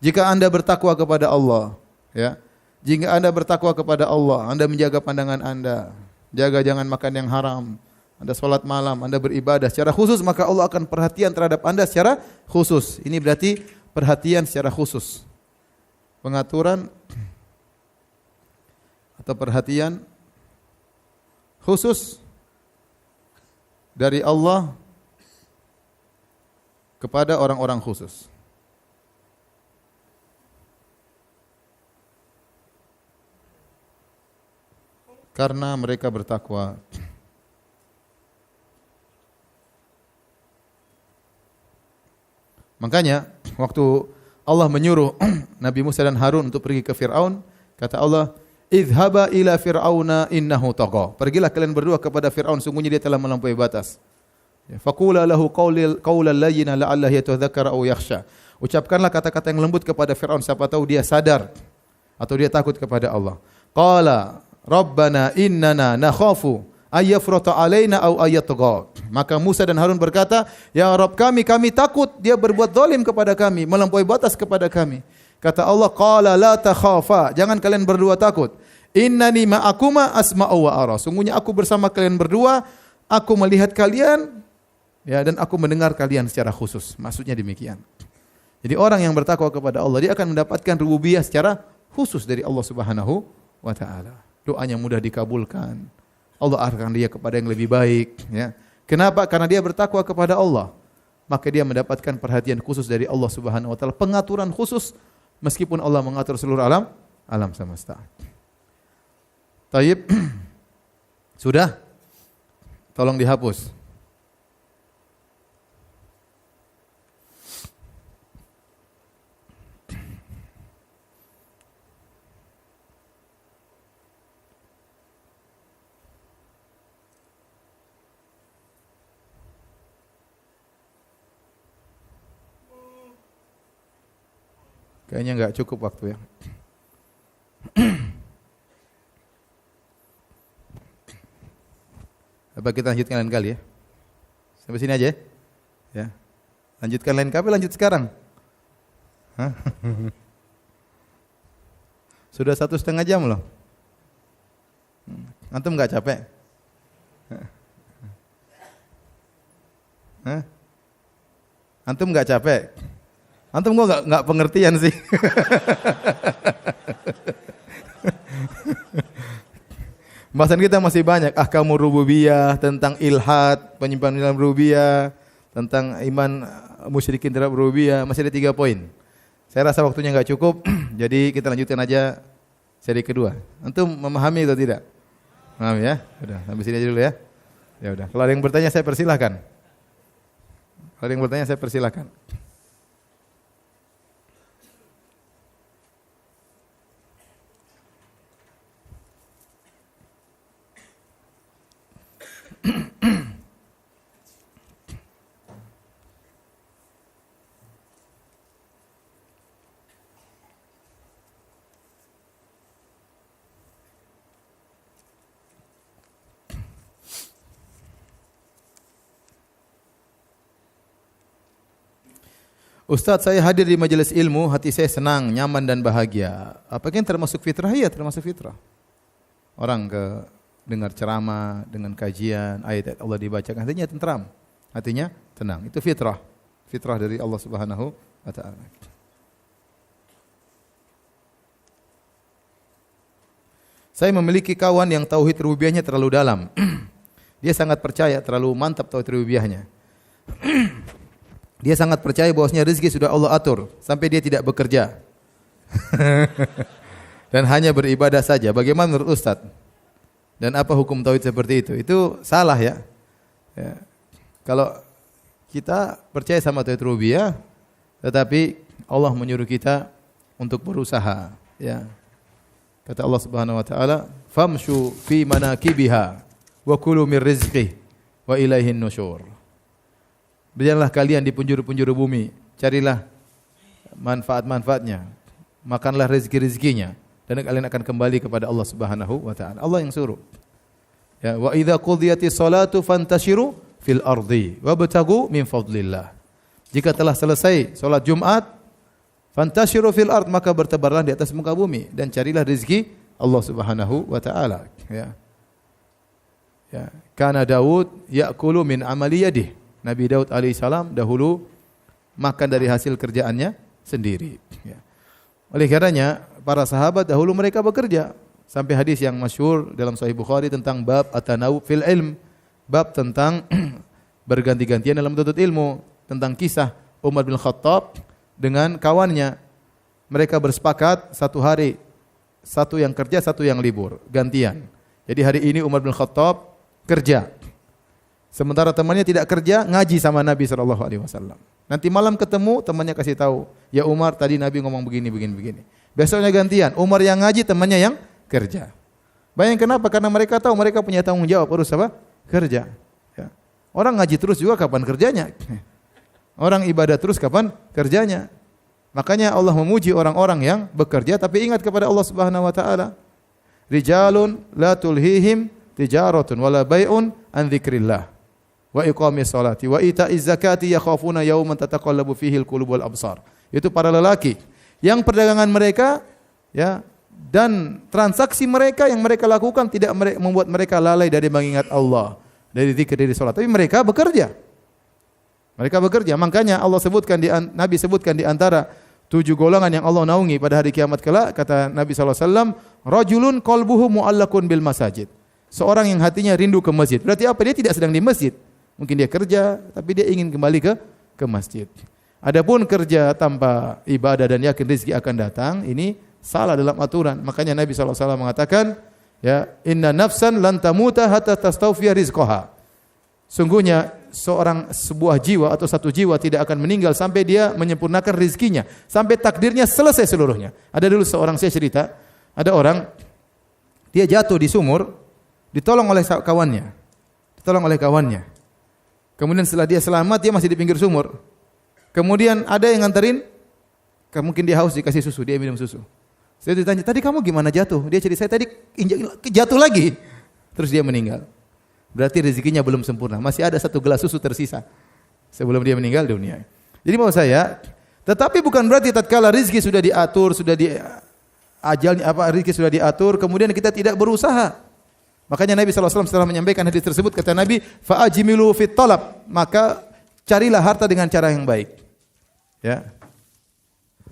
Jika Anda bertakwa kepada Allah, ya. Jika Anda bertakwa kepada Allah, Anda menjaga pandangan Anda, jaga jangan makan yang haram, Anda salat malam, Anda beribadah secara khusus, maka Allah akan perhatian terhadap Anda secara khusus. Ini berarti perhatian secara khusus. Pengaturan atau perhatian khusus dari Allah kepada orang-orang khusus. Karena mereka bertakwa. Makanya waktu Allah menyuruh Nabi Musa dan Harun untuk pergi ke Fir'aun, kata Allah, "Idhhaba ila Fir'auna innahu tagha." Pergilah kalian berdua kepada Fir'aun, sungguhnya dia telah melampaui batas. Faqula lahu qawlan layyinan la'allahu yatadhakkara aw yakhsha. Ucapkanlah kata-kata yang lembut kepada Fir'aun, siapa tahu dia sadar atau dia takut kepada Allah. Qala Rabbana innana nakhafu ayyafrata alaina aw ayatgha. Maka Musa dan Harun berkata, "Ya Rabb kami takut dia berbuat zalim kepada kami, melampaui batas kepada kami." Kata Allah, "Qala la takhafa." Jangan kalian berdua takut. "Innani ma'akuma asma'u wa ara." Sungguhnya aku bersama kalian berdua, aku melihat kalian ya dan aku mendengar kalian secara khusus. Maksudnya demikian. Jadi orang yang bertakwa kepada Allah, dia akan mendapatkan rububiyah secara khusus dari Allah Subhanahu wa taala. Doanya mudah dikabulkan. Allah arahkan dia kepada yang lebih baik, ya. Kenapa? Karena dia bertakwa kepada Allah. Maka dia mendapatkan perhatian khusus dari Allah Subhanahu wa taala, pengaturan khusus meskipun Allah mengatur seluruh alam semesta. Taib. Sudah? Tolong dihapus. Kayaknya enggak cukup waktu ya. Apa kita lanjutkan lain kali ya? Sampai sini aja ya? Ya. Lanjutkan lain kali, lanjut sekarang. Hah? Sudah 1,5 jam loh. Antum enggak capek? Hah? Antum enggak capek? Antum kok enggak pengertian sih? Bahasan kita masih banyak, ahkamur rububiyah, tentang ilhad, penyimpangan dalam rububiyah, tentang iman musyrikin terhadap rububiyah, masih ada 3 poin. Saya rasa waktunya enggak cukup, jadi kita lanjutkan aja Seri kedua. Antum memahami atau tidak? Memahami ya? Udah, sampai sini aja dulu ya. Ya udah. Kalau ada yang bertanya saya persilahkan. Kalau ada yang bertanya saya persilahkan. Ustaz, saya hadir di majelis ilmu, hati saya senang, nyaman dan bahagia. Apakah yang termasuk fitrah? Iya, termasuk fitrah. Orang dengar ceramah, dengan kajian, ayat Allah dibacakan, hatinya tentram, hatinya tenang. Itu fitrah. Fitrah dari Allah Subhanahu wa taala. Saya memiliki kawan yang tauhid rububiyahnya terlalu dalam. Dia sangat percaya, terlalu mantap tauhid rububiyahnya. Dia sangat percaya bahwasanya rezeki sudah Allah atur sampai dia tidak bekerja. Dan hanya beribadah saja. Bagaimana menurut Ustaz? Dan apa hukum tauhid seperti itu? Itu salah ya. Kalau kita percaya sama tauhid rububiyah, tetapi Allah menyuruh kita untuk berusaha, ya. Kata Allah Subhanahu wa taala, "Famshu fi manakibiha wa kulu mir rizqih wa ilaihin nusyur." Berjalanlah kalian di penjuru-penjuru bumi, carilah manfaat-manfaatnya, makanlah rezeki-rezekinya, dan kalian akan kembali kepada Allah Subhanahu wa taala. Allah yang suruh. Ya, wa idza qudiyatis salatu fantashiru fil ardi wabtagu min fadlillah. Jika telah selesai salat Jumat, fantashiru fil ard, maka bertebarlah di atas muka bumi dan carilah rezeki Allah Subhanahu wa taala. Ya. Ya, kana Daud ya'kulu min amali yadihi. Nabi Daud alaihissalam dahulu makan dari hasil kerjaannya sendiri. Ya. Oleh karenanya para sahabat dahulu mereka bekerja. Sampai hadis yang masyhur dalam Sahih Bukhari tentang bab at-tanawub fil ilm, bab tentang berganti-gantian dalam menuntut ilmu, tentang kisah Umar bin Khattab dengan kawannya. Mereka bersepakat satu hari, satu yang kerja, satu yang libur, gantian. Jadi hari ini Umar bin Khattab kerja. Sementara temannya tidak kerja, ngaji sama Nabi SAW. Nanti malam ketemu, temannya kasih tahu, ya Umar tadi Nabi ngomong begini. Besoknya gantian, Umar yang ngaji, temannya yang kerja. Bayangkan kenapa? Karena mereka tahu mereka punya tanggung jawab, harus apa? Kerja. Ya. Orang ngaji terus juga kapan kerjanya? Orang ibadah terus kapan kerjanya? Makanya Allah memuji orang-orang yang bekerja tapi ingat kepada Allah Subhanahu wa taala. Rijalun la tulhihim tijaratun wala bai'un an dzikrillah wa iqamis salati wa ita'iz zakati yakhafuna yawman tataqallabu fihi al-qulub wal absar. Itu para lelaki yang perdagangan mereka, ya, dan transaksi mereka yang mereka lakukan tidak membuat mereka lalai dari mengingat Allah, dari zikir, dari salat, tapi mereka bekerja. Mereka bekerja. Makanya Allah sebutkan Nabi sebutkan di antara 7 golongan yang Allah naungi pada hari kiamat kelak, kata Nabi sallallahu alaihi wasallam, rajulun qalbuhu mu'allaqun bil masajid. Seorang yang hatinya rindu ke masjid. Berarti apa? Dia tidak sedang di masjid. Mungkin dia kerja, tapi dia ingin kembali ke masjid. Adapun kerja tanpa ibadah dan yakin rezeki akan datang, ini salah dalam aturan. Makanya Nabi SAW mengatakan, ya, inna nafsan lan tamuta hatta tastawfiya rizqaha. Sungguhnya sebuah jiwa atau satu jiwa tidak akan meninggal sampai dia menyempurnakan rezekinya, sampai takdirnya selesai seluruhnya. Ada dulu seorang, saya cerita, ada orang dia jatuh di sumur, ditolong oleh kawannya. Kemudian setelah dia selamat, dia masih di pinggir sumur. Kemudian ada yang nganterin, mungkin dia haus, dikasih susu, dia minum susu. Saya ditanya, tadi kamu gimana jatuh? Dia cerita, saya tadi jatuh lagi. Terus dia meninggal. Berarti rezekinya belum sempurna. Masih ada 1 gelas susu tersisa sebelum dia meninggal dunia. Jadi mau saya, tetapi bukan berarti tatkala rezeki sudah diatur, sudah di ajalnya rezeki sudah diatur, kemudian kita tidak berusaha. Makanya Nabi SAW setelah menyampaikan hadis tersebut, kata Nabi, fa'ajmilu fit talab, maka carilah harta dengan cara yang baik. Ya.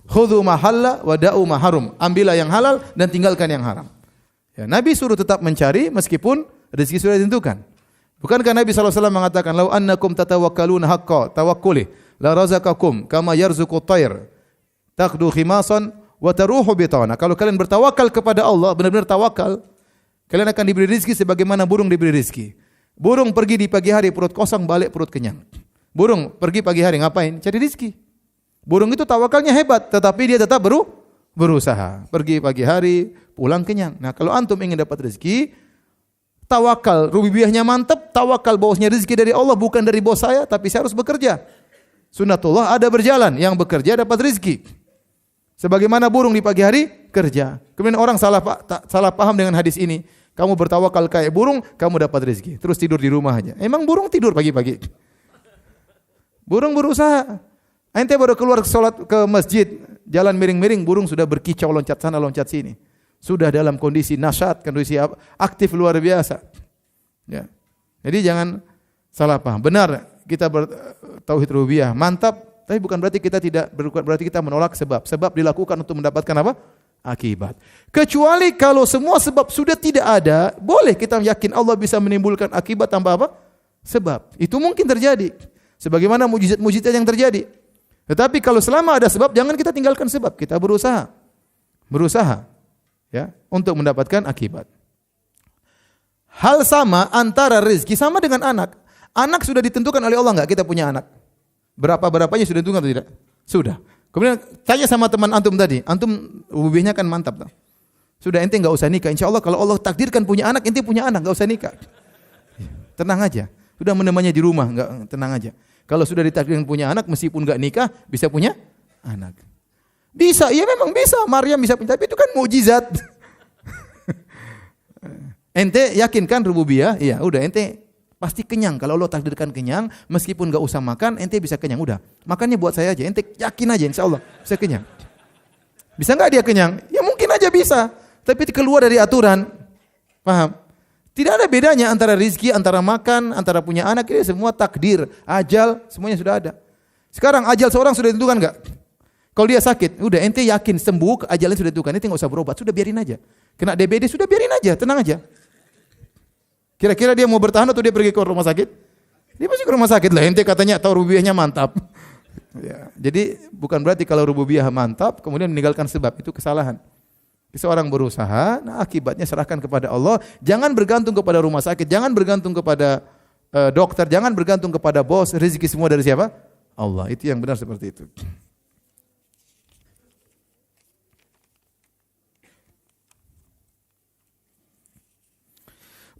Khudhu ma halla wa da'u ma harum. Ambillah yang halal dan tinggalkan yang haram. Ya, Nabi suruh tetap mencari meskipun rezeki sudah ditentukan. Bukankah Nabi SAW mengatakan, "Lau annakum tatawakkaluna haqqa tawakkulih la razaqakum kama yarzuqut tayr takhdu khimasan wa taruhu bitana. Kalau kalian bertawakal kepada Allah, benar-benar tawakal, kalian akan diberi rezeki sebagaimana burung diberi rezeki. Burung pergi di pagi hari perut kosong, balik perut kenyang. Burung pergi pagi hari ngapain? Cari rezeki. Burung itu tawakalnya hebat, tetapi dia tetap berusaha. Pergi pagi hari, pulang kenyang. Nah, kalau antum ingin dapat rezeki, tawakal, rububiyahnya mantap, tawakal bahwasanya rezeki dari Allah bukan dari bos saya, tapi saya harus bekerja. Sunnatullah ada berjalan, yang bekerja dapat rezeki. Sebagaimana burung di pagi hari kerja. Kemudian orang salah paham dengan hadis ini. Kamu bertawakal kayak burung, kamu dapat rezeki. Terus tidur di rumah aja. Emang burung tidur pagi-pagi? Burung berusaha. Ente baru keluar sholat ke masjid, jalan miring-miring, burung sudah berkicau loncat sana loncat sini. Sudah dalam kondisi nasyat, kondisi aktif luar biasa. Ya. Jadi jangan salah paham. Benar kita bertauhid rububiyah, mantap, tapi bukan berarti kita menolak sebab. Sebab dilakukan untuk mendapatkan apa? Akibat. Kecuali kalau semua sebab sudah tidak ada, boleh kita yakin Allah bisa menimbulkan akibat tanpa apa? Sebab. Itu mungkin terjadi. Sebagaimana mujizat-mujizat yang terjadi. Tetapi kalau selama ada sebab, jangan kita tinggalkan sebab. Kita berusaha. Ya, untuk mendapatkan akibat. Hal sama antara rezeki sama dengan anak. Anak sudah ditentukan oleh Allah enggak kita punya anak? Berapa-berapanya sudah ditentukan atau tidak? Sudah. Kemudian tanya sama teman antum tadi, antum rububiyahnya kan mantap. Sudah ente enggak usah nikah. Insyaallah kalau Allah takdirkan punya anak, ente punya anak, enggak usah nikah. Tenang aja. Sudah menemani di rumah, enggak, tenang aja. Kalau sudah ditakdirkan punya anak, meskipun enggak nikah, bisa punya anak. Bisa, iya memang bisa. Maryam bisa punya, tapi itu kan mukjizat. Ente yakin kan rububiyah? Iya, udah ente pasti kenyang. Kalau Allah takdirkan kenyang, meskipun enggak usah makan, ente bisa kenyang. Udah, makannya buat saya aja. Ente yakin aja, insya Allah bisa kenyang. Bisa enggak dia kenyang? Ya mungkin aja bisa. Tapi keluar dari aturan. Paham? Tidak ada bedanya antara rizki, antara makan, antara punya anak. Ini semua takdir, ajal, semuanya sudah ada. Sekarang ajal seorang sudah ditentukan enggak? Kalau dia sakit, udah ente yakin sembuh, ajalnya sudah ditentukan. Ente enggak usah berobat, sudah biarin aja. Kena DBD, sudah biarin aja, tenang aja. Kira-kira dia mau bertahan atau dia pergi ke rumah sakit? Dia pasti ke rumah sakit lah. Ente katanya tahu rububiyahnya mantap. Ya, jadi bukan berarti kalau rububiyah mantap kemudian meninggalkan sebab, itu kesalahan. Seorang berusaha, nah akibatnya serahkan kepada Allah. Jangan bergantung kepada rumah sakit, jangan bergantung kepada dokter, jangan bergantung kepada bos. Rezeki semua dari siapa? Allah. Itu yang benar seperti itu.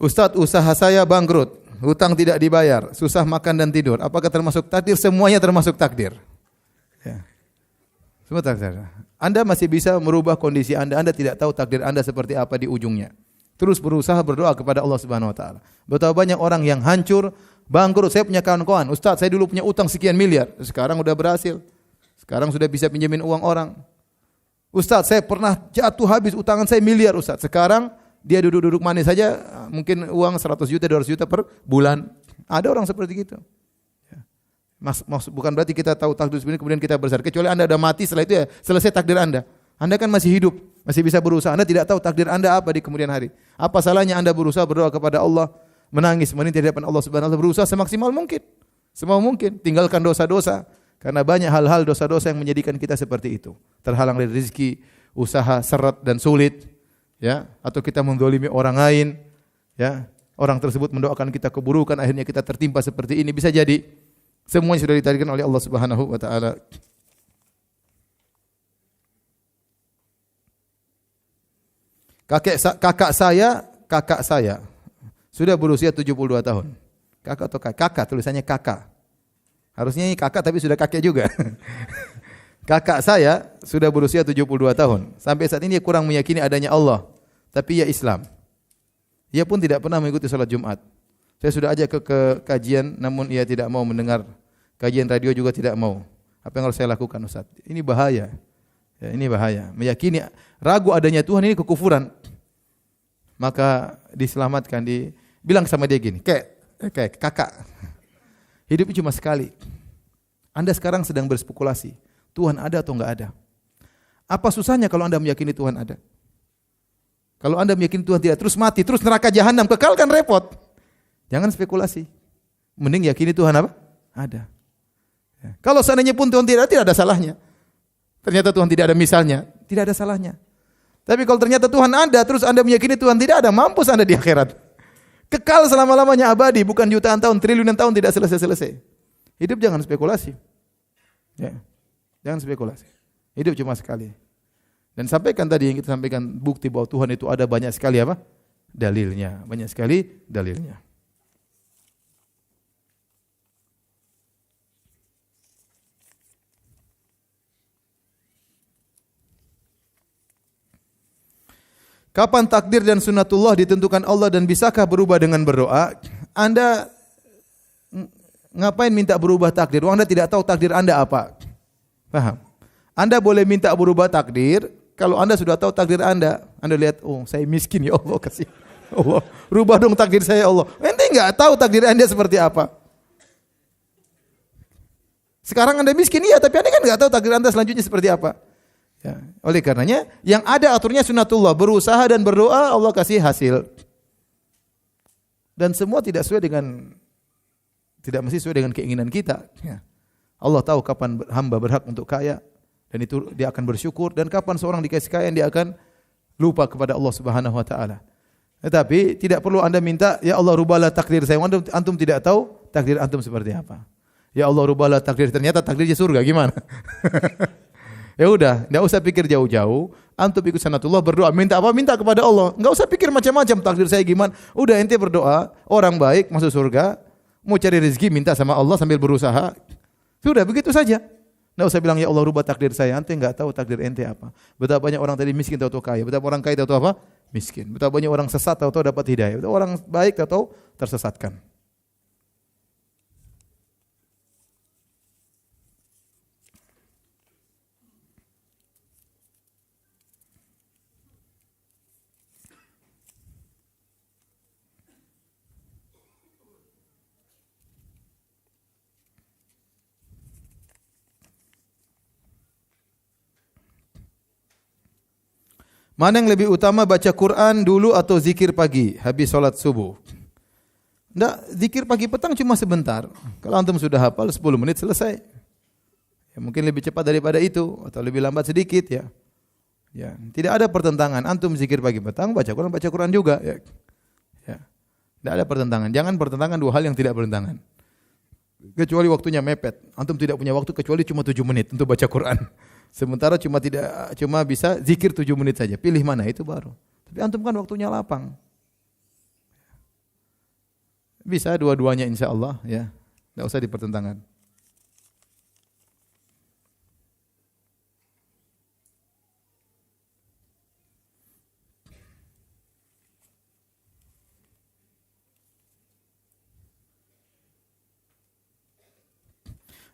Ustaz, usaha saya bangkrut, hutang tidak dibayar, susah makan dan tidur. Apakah termasuk takdir? Semuanya termasuk takdir. Ya. Semua takdir. Anda masih bisa merubah kondisi Anda. Anda tidak tahu takdir Anda seperti apa di ujungnya. Terus berusaha berdoa kepada Allah Subhanahu wa taala. Betapa banyak orang yang hancur, bangkrut. Saya punya kawan-kawan, Ustaz, saya dulu punya utang sekian miliar, sekarang udah berhasil. Sekarang sudah bisa pinjemin uang orang. Ustaz, saya pernah jatuh habis utangan saya miliar, Ustaz. Sekarang dia duduk-duduk manis saja, mungkin uang 100 juta, 200 juta per bulan. Ada orang seperti gitu. Bukan berarti kita tahu takdir sebenarnya kemudian kita besar. Kecuali Anda sudah mati, setelah itu ya selesai takdir Anda. Anda kan masih hidup, masih bisa berusaha. Anda tidak tahu takdir Anda apa di kemudian hari. Apa salahnya Anda berusaha berdoa kepada Allah, menangis, meminta di hadapan Allah Subhanahu wa taala, berusaha semaksimal mungkin. Semau mungkin, tinggalkan dosa-dosa. Karena banyak hal-hal dosa-dosa yang menjadikan kita seperti itu. Terhalang dari rezeki, usaha seret dan sulit. Ya, atau kita menzalimi orang lain, ya, orang tersebut mendoakan kita keburukan, akhirnya kita tertimpa seperti ini, bisa jadi semuanya sudah ditakdirkan oleh Allah Subhanahu wa taala. Kakak saya sudah berusia 72 tahun. Kakak atau kakak, tulisannya kakak. Harusnya ini kakak tapi sudah kakek juga. Kakak saya sudah berusia 72 tahun. Sampai saat ini dia kurang meyakini adanya Allah. Tapi ia Islam. Ia pun tidak pernah mengikuti salat Jumat. Saya sudah ajak ke kajian, namun ia tidak mau mendengar. Kajian radio juga tidak mau. Apa yang harus saya lakukan, Ustaz? Ini bahaya. Ya, ini bahaya. Meyakini, ragu adanya Tuhan ini kekufuran. Maka diselamatkan, bilang sama dia gini, kayak kakak. Hidup cuma sekali. Anda sekarang sedang berspekulasi. Tuhan ada atau enggak ada? Apa susahnya kalau Anda meyakini Tuhan ada? Kalau Anda meyakini Tuhan tidak, terus mati, terus neraka jahanam, kekal kan repot. Jangan spekulasi. Mending yakini Tuhan apa? Ada. Ya. Kalau seandainya pun Tuhan tidak ada salahnya. Ternyata Tuhan tidak ada misalnya. Tidak ada salahnya. Tapi kalau ternyata Tuhan ada, terus Anda meyakini Tuhan tidak ada, mampus Anda di akhirat. Kekal selama-lamanya abadi, bukan jutaan tahun, triliunan tahun tidak selesai-selesai. Hidup jangan spekulasi. Ya. Jangan spekulasi. Hidup cuma sekali. Dan sampaikan tadi yang kita sampaikan, bukti bahwa Tuhan itu ada banyak sekali apa? Dalilnya. Banyak sekali dalilnya. Kapan takdir dan sunatullah ditentukan Allah dan bisakah berubah dengan berdoa? Anda ngapain minta berubah takdir? Anda tidak tahu takdir Anda apa. Paham? Anda boleh minta berubah takdir kalau Anda sudah tahu takdir Anda. Anda lihat, oh saya miskin ya Allah, kasih Allah. Rubah dong takdir saya ya Allah. Anda enggak tahu takdir Anda seperti apa. Sekarang Anda miskin iya, tapi Anda kan enggak tahu takdir Anda selanjutnya seperti apa. Ya, oleh karenanya yang ada aturnya sunatullah, berusaha dan berdoa Allah kasih hasil. Dan semua tidak mesti sesuai dengan keinginan kita. Ya. Allah tahu kapan hamba berhak untuk kaya dan itu dia akan bersyukur, dan kapan seorang dikasih kaya dia akan lupa kepada Allah Subhanahu wa taala. Tetapi tidak perlu Anda minta, ya Allah rubahlah takdir saya. Antum tidak tahu takdir antum seperti apa. Ya Allah rubahlah takdir, ternyata takdirnya surga, gimana? Ya udah, enggak usah pikir jauh-jauh. Antum ikut sunatullah, berdoa, minta apa? Minta kepada Allah. Enggak usah pikir macam-macam takdir saya gimana. Udah ente berdoa, orang baik masuk surga, mau cari rezeki minta sama Allah sambil berusaha. Sudah begitu saja. Enggak usah bilang ya Allah rubah takdir saya. Ente enggak tahu takdir ente apa. Betapa banyak orang tadi miskin tahu-tahu kaya, betapa orang kaya tahu-tahu apa? Miskin. Betapa banyak orang sesat tahu-tahu dapat hidayah. Betapa orang baik tahu-tahu tersesatkan. Mana yang lebih utama, baca Quran dulu atau zikir pagi habis sholat subuh? Enggak, zikir pagi petang cuma sebentar. Kalau antum sudah hafal 10 menit selesai. Ya, mungkin lebih cepat daripada itu atau lebih lambat sedikit ya. Ya, tidak ada pertentangan. Antum zikir pagi petang, baca Quran juga ya. Ya. Tidak ada pertentangan. Jangan pertentangan dua hal yang tidak bertentangan. Kecuali waktunya mepet. Antum tidak punya waktu kecuali cuma 7 menit untuk baca Quran. Sementara cuma bisa zikir 7 menit saja. Pilih mana itu baru. Tapi antum kan waktunya lapang. Bisa dua-duanya insyaallah ya. Enggak usah dipertentangkan.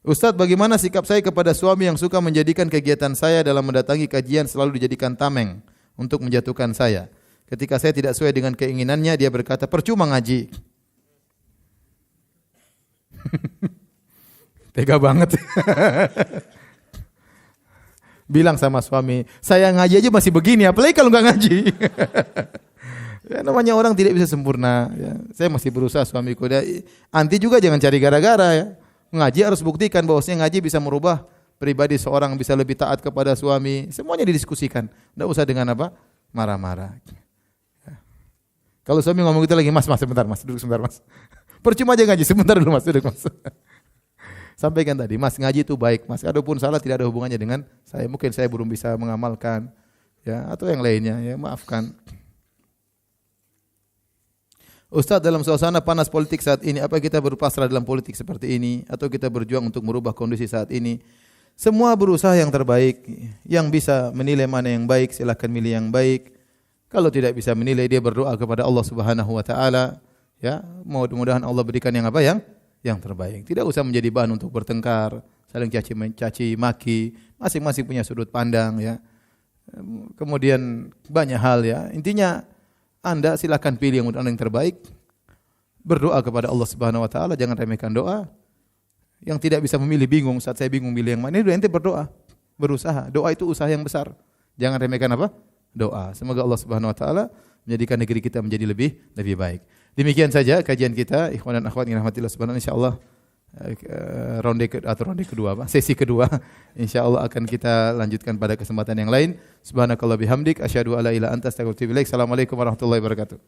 Ustaz, bagaimana sikap saya kepada suami yang suka menjadikan kegiatan saya dalam mendatangi kajian selalu dijadikan tameng untuk menjatuhkan saya? Ketika saya tidak sesuai dengan keinginannya, dia berkata, percuma ngaji. Tega banget. Bilang sama suami, saya ngaji aja masih begini, apalagi kalau nggak ngaji. Ya, namanya orang tidak bisa sempurna. Ya. Saya masih berusaha suamiku. Anti juga jangan cari gara-gara ya. Ngaji harus buktikan bahwasanya ngaji bisa merubah pribadi seorang, bisa lebih taat kepada suami. Semuanya didiskusikan. Enggak usah dengan apa? Marah-marah. Ya. Kalau suami ngomong gitu lagi, mas sebentar mas, duduk sebentar mas. Percuma aja ngaji, sebentar dulu mas, duduk mas. Sampaikan tadi, mas ngaji itu baik mas. Adapun salah tidak ada hubungannya dengan saya. Mungkin saya belum bisa mengamalkan, ya atau yang lainnya. Ya maafkan. Ustaz, dalam suasana panas politik saat ini, apa kita berpasrah dalam politik seperti ini atau kita berjuang untuk merubah kondisi saat ini? Semua berusaha yang terbaik. Yang bisa menilai mana yang baik, silakan milih yang baik. Kalau tidak bisa menilai, dia berdoa kepada Allah Subhanahu wa taala, ya. Mudah-mudahan Allah berikan yang apa? Yang terbaik. Tidak usah menjadi bahan untuk bertengkar, saling caci maki, masing-masing punya sudut pandang ya. Kemudian banyak hal ya. Intinya Anda silakan pilih yang terbaik. Berdoa kepada Allah Subhanahu wa taala, jangan remehkan doa. Yang tidak bisa memilih bingung, saat saya bingung pilih yang mana, itu ente berdoa. Berusaha. Doa itu usaha yang besar. Jangan remehkan apa? Doa. Semoga Allah Subhanahu wa taala menjadikan negeri kita menjadi lebih baik. Demikian saja kajian kita, ikhwan dan akhwat yang dirahmati Allah Subhanahu wa taala. Insyaallah ronde kedua, sesi kedua. Insyaallah akan kita lanjutkan pada kesempatan yang lain. Subhanakallah bihamdik asyhadu alla ilaha illa anta astaghfiruka wa atubu ilaik. Assalamualaikum warahmatullahi wabarakatuh.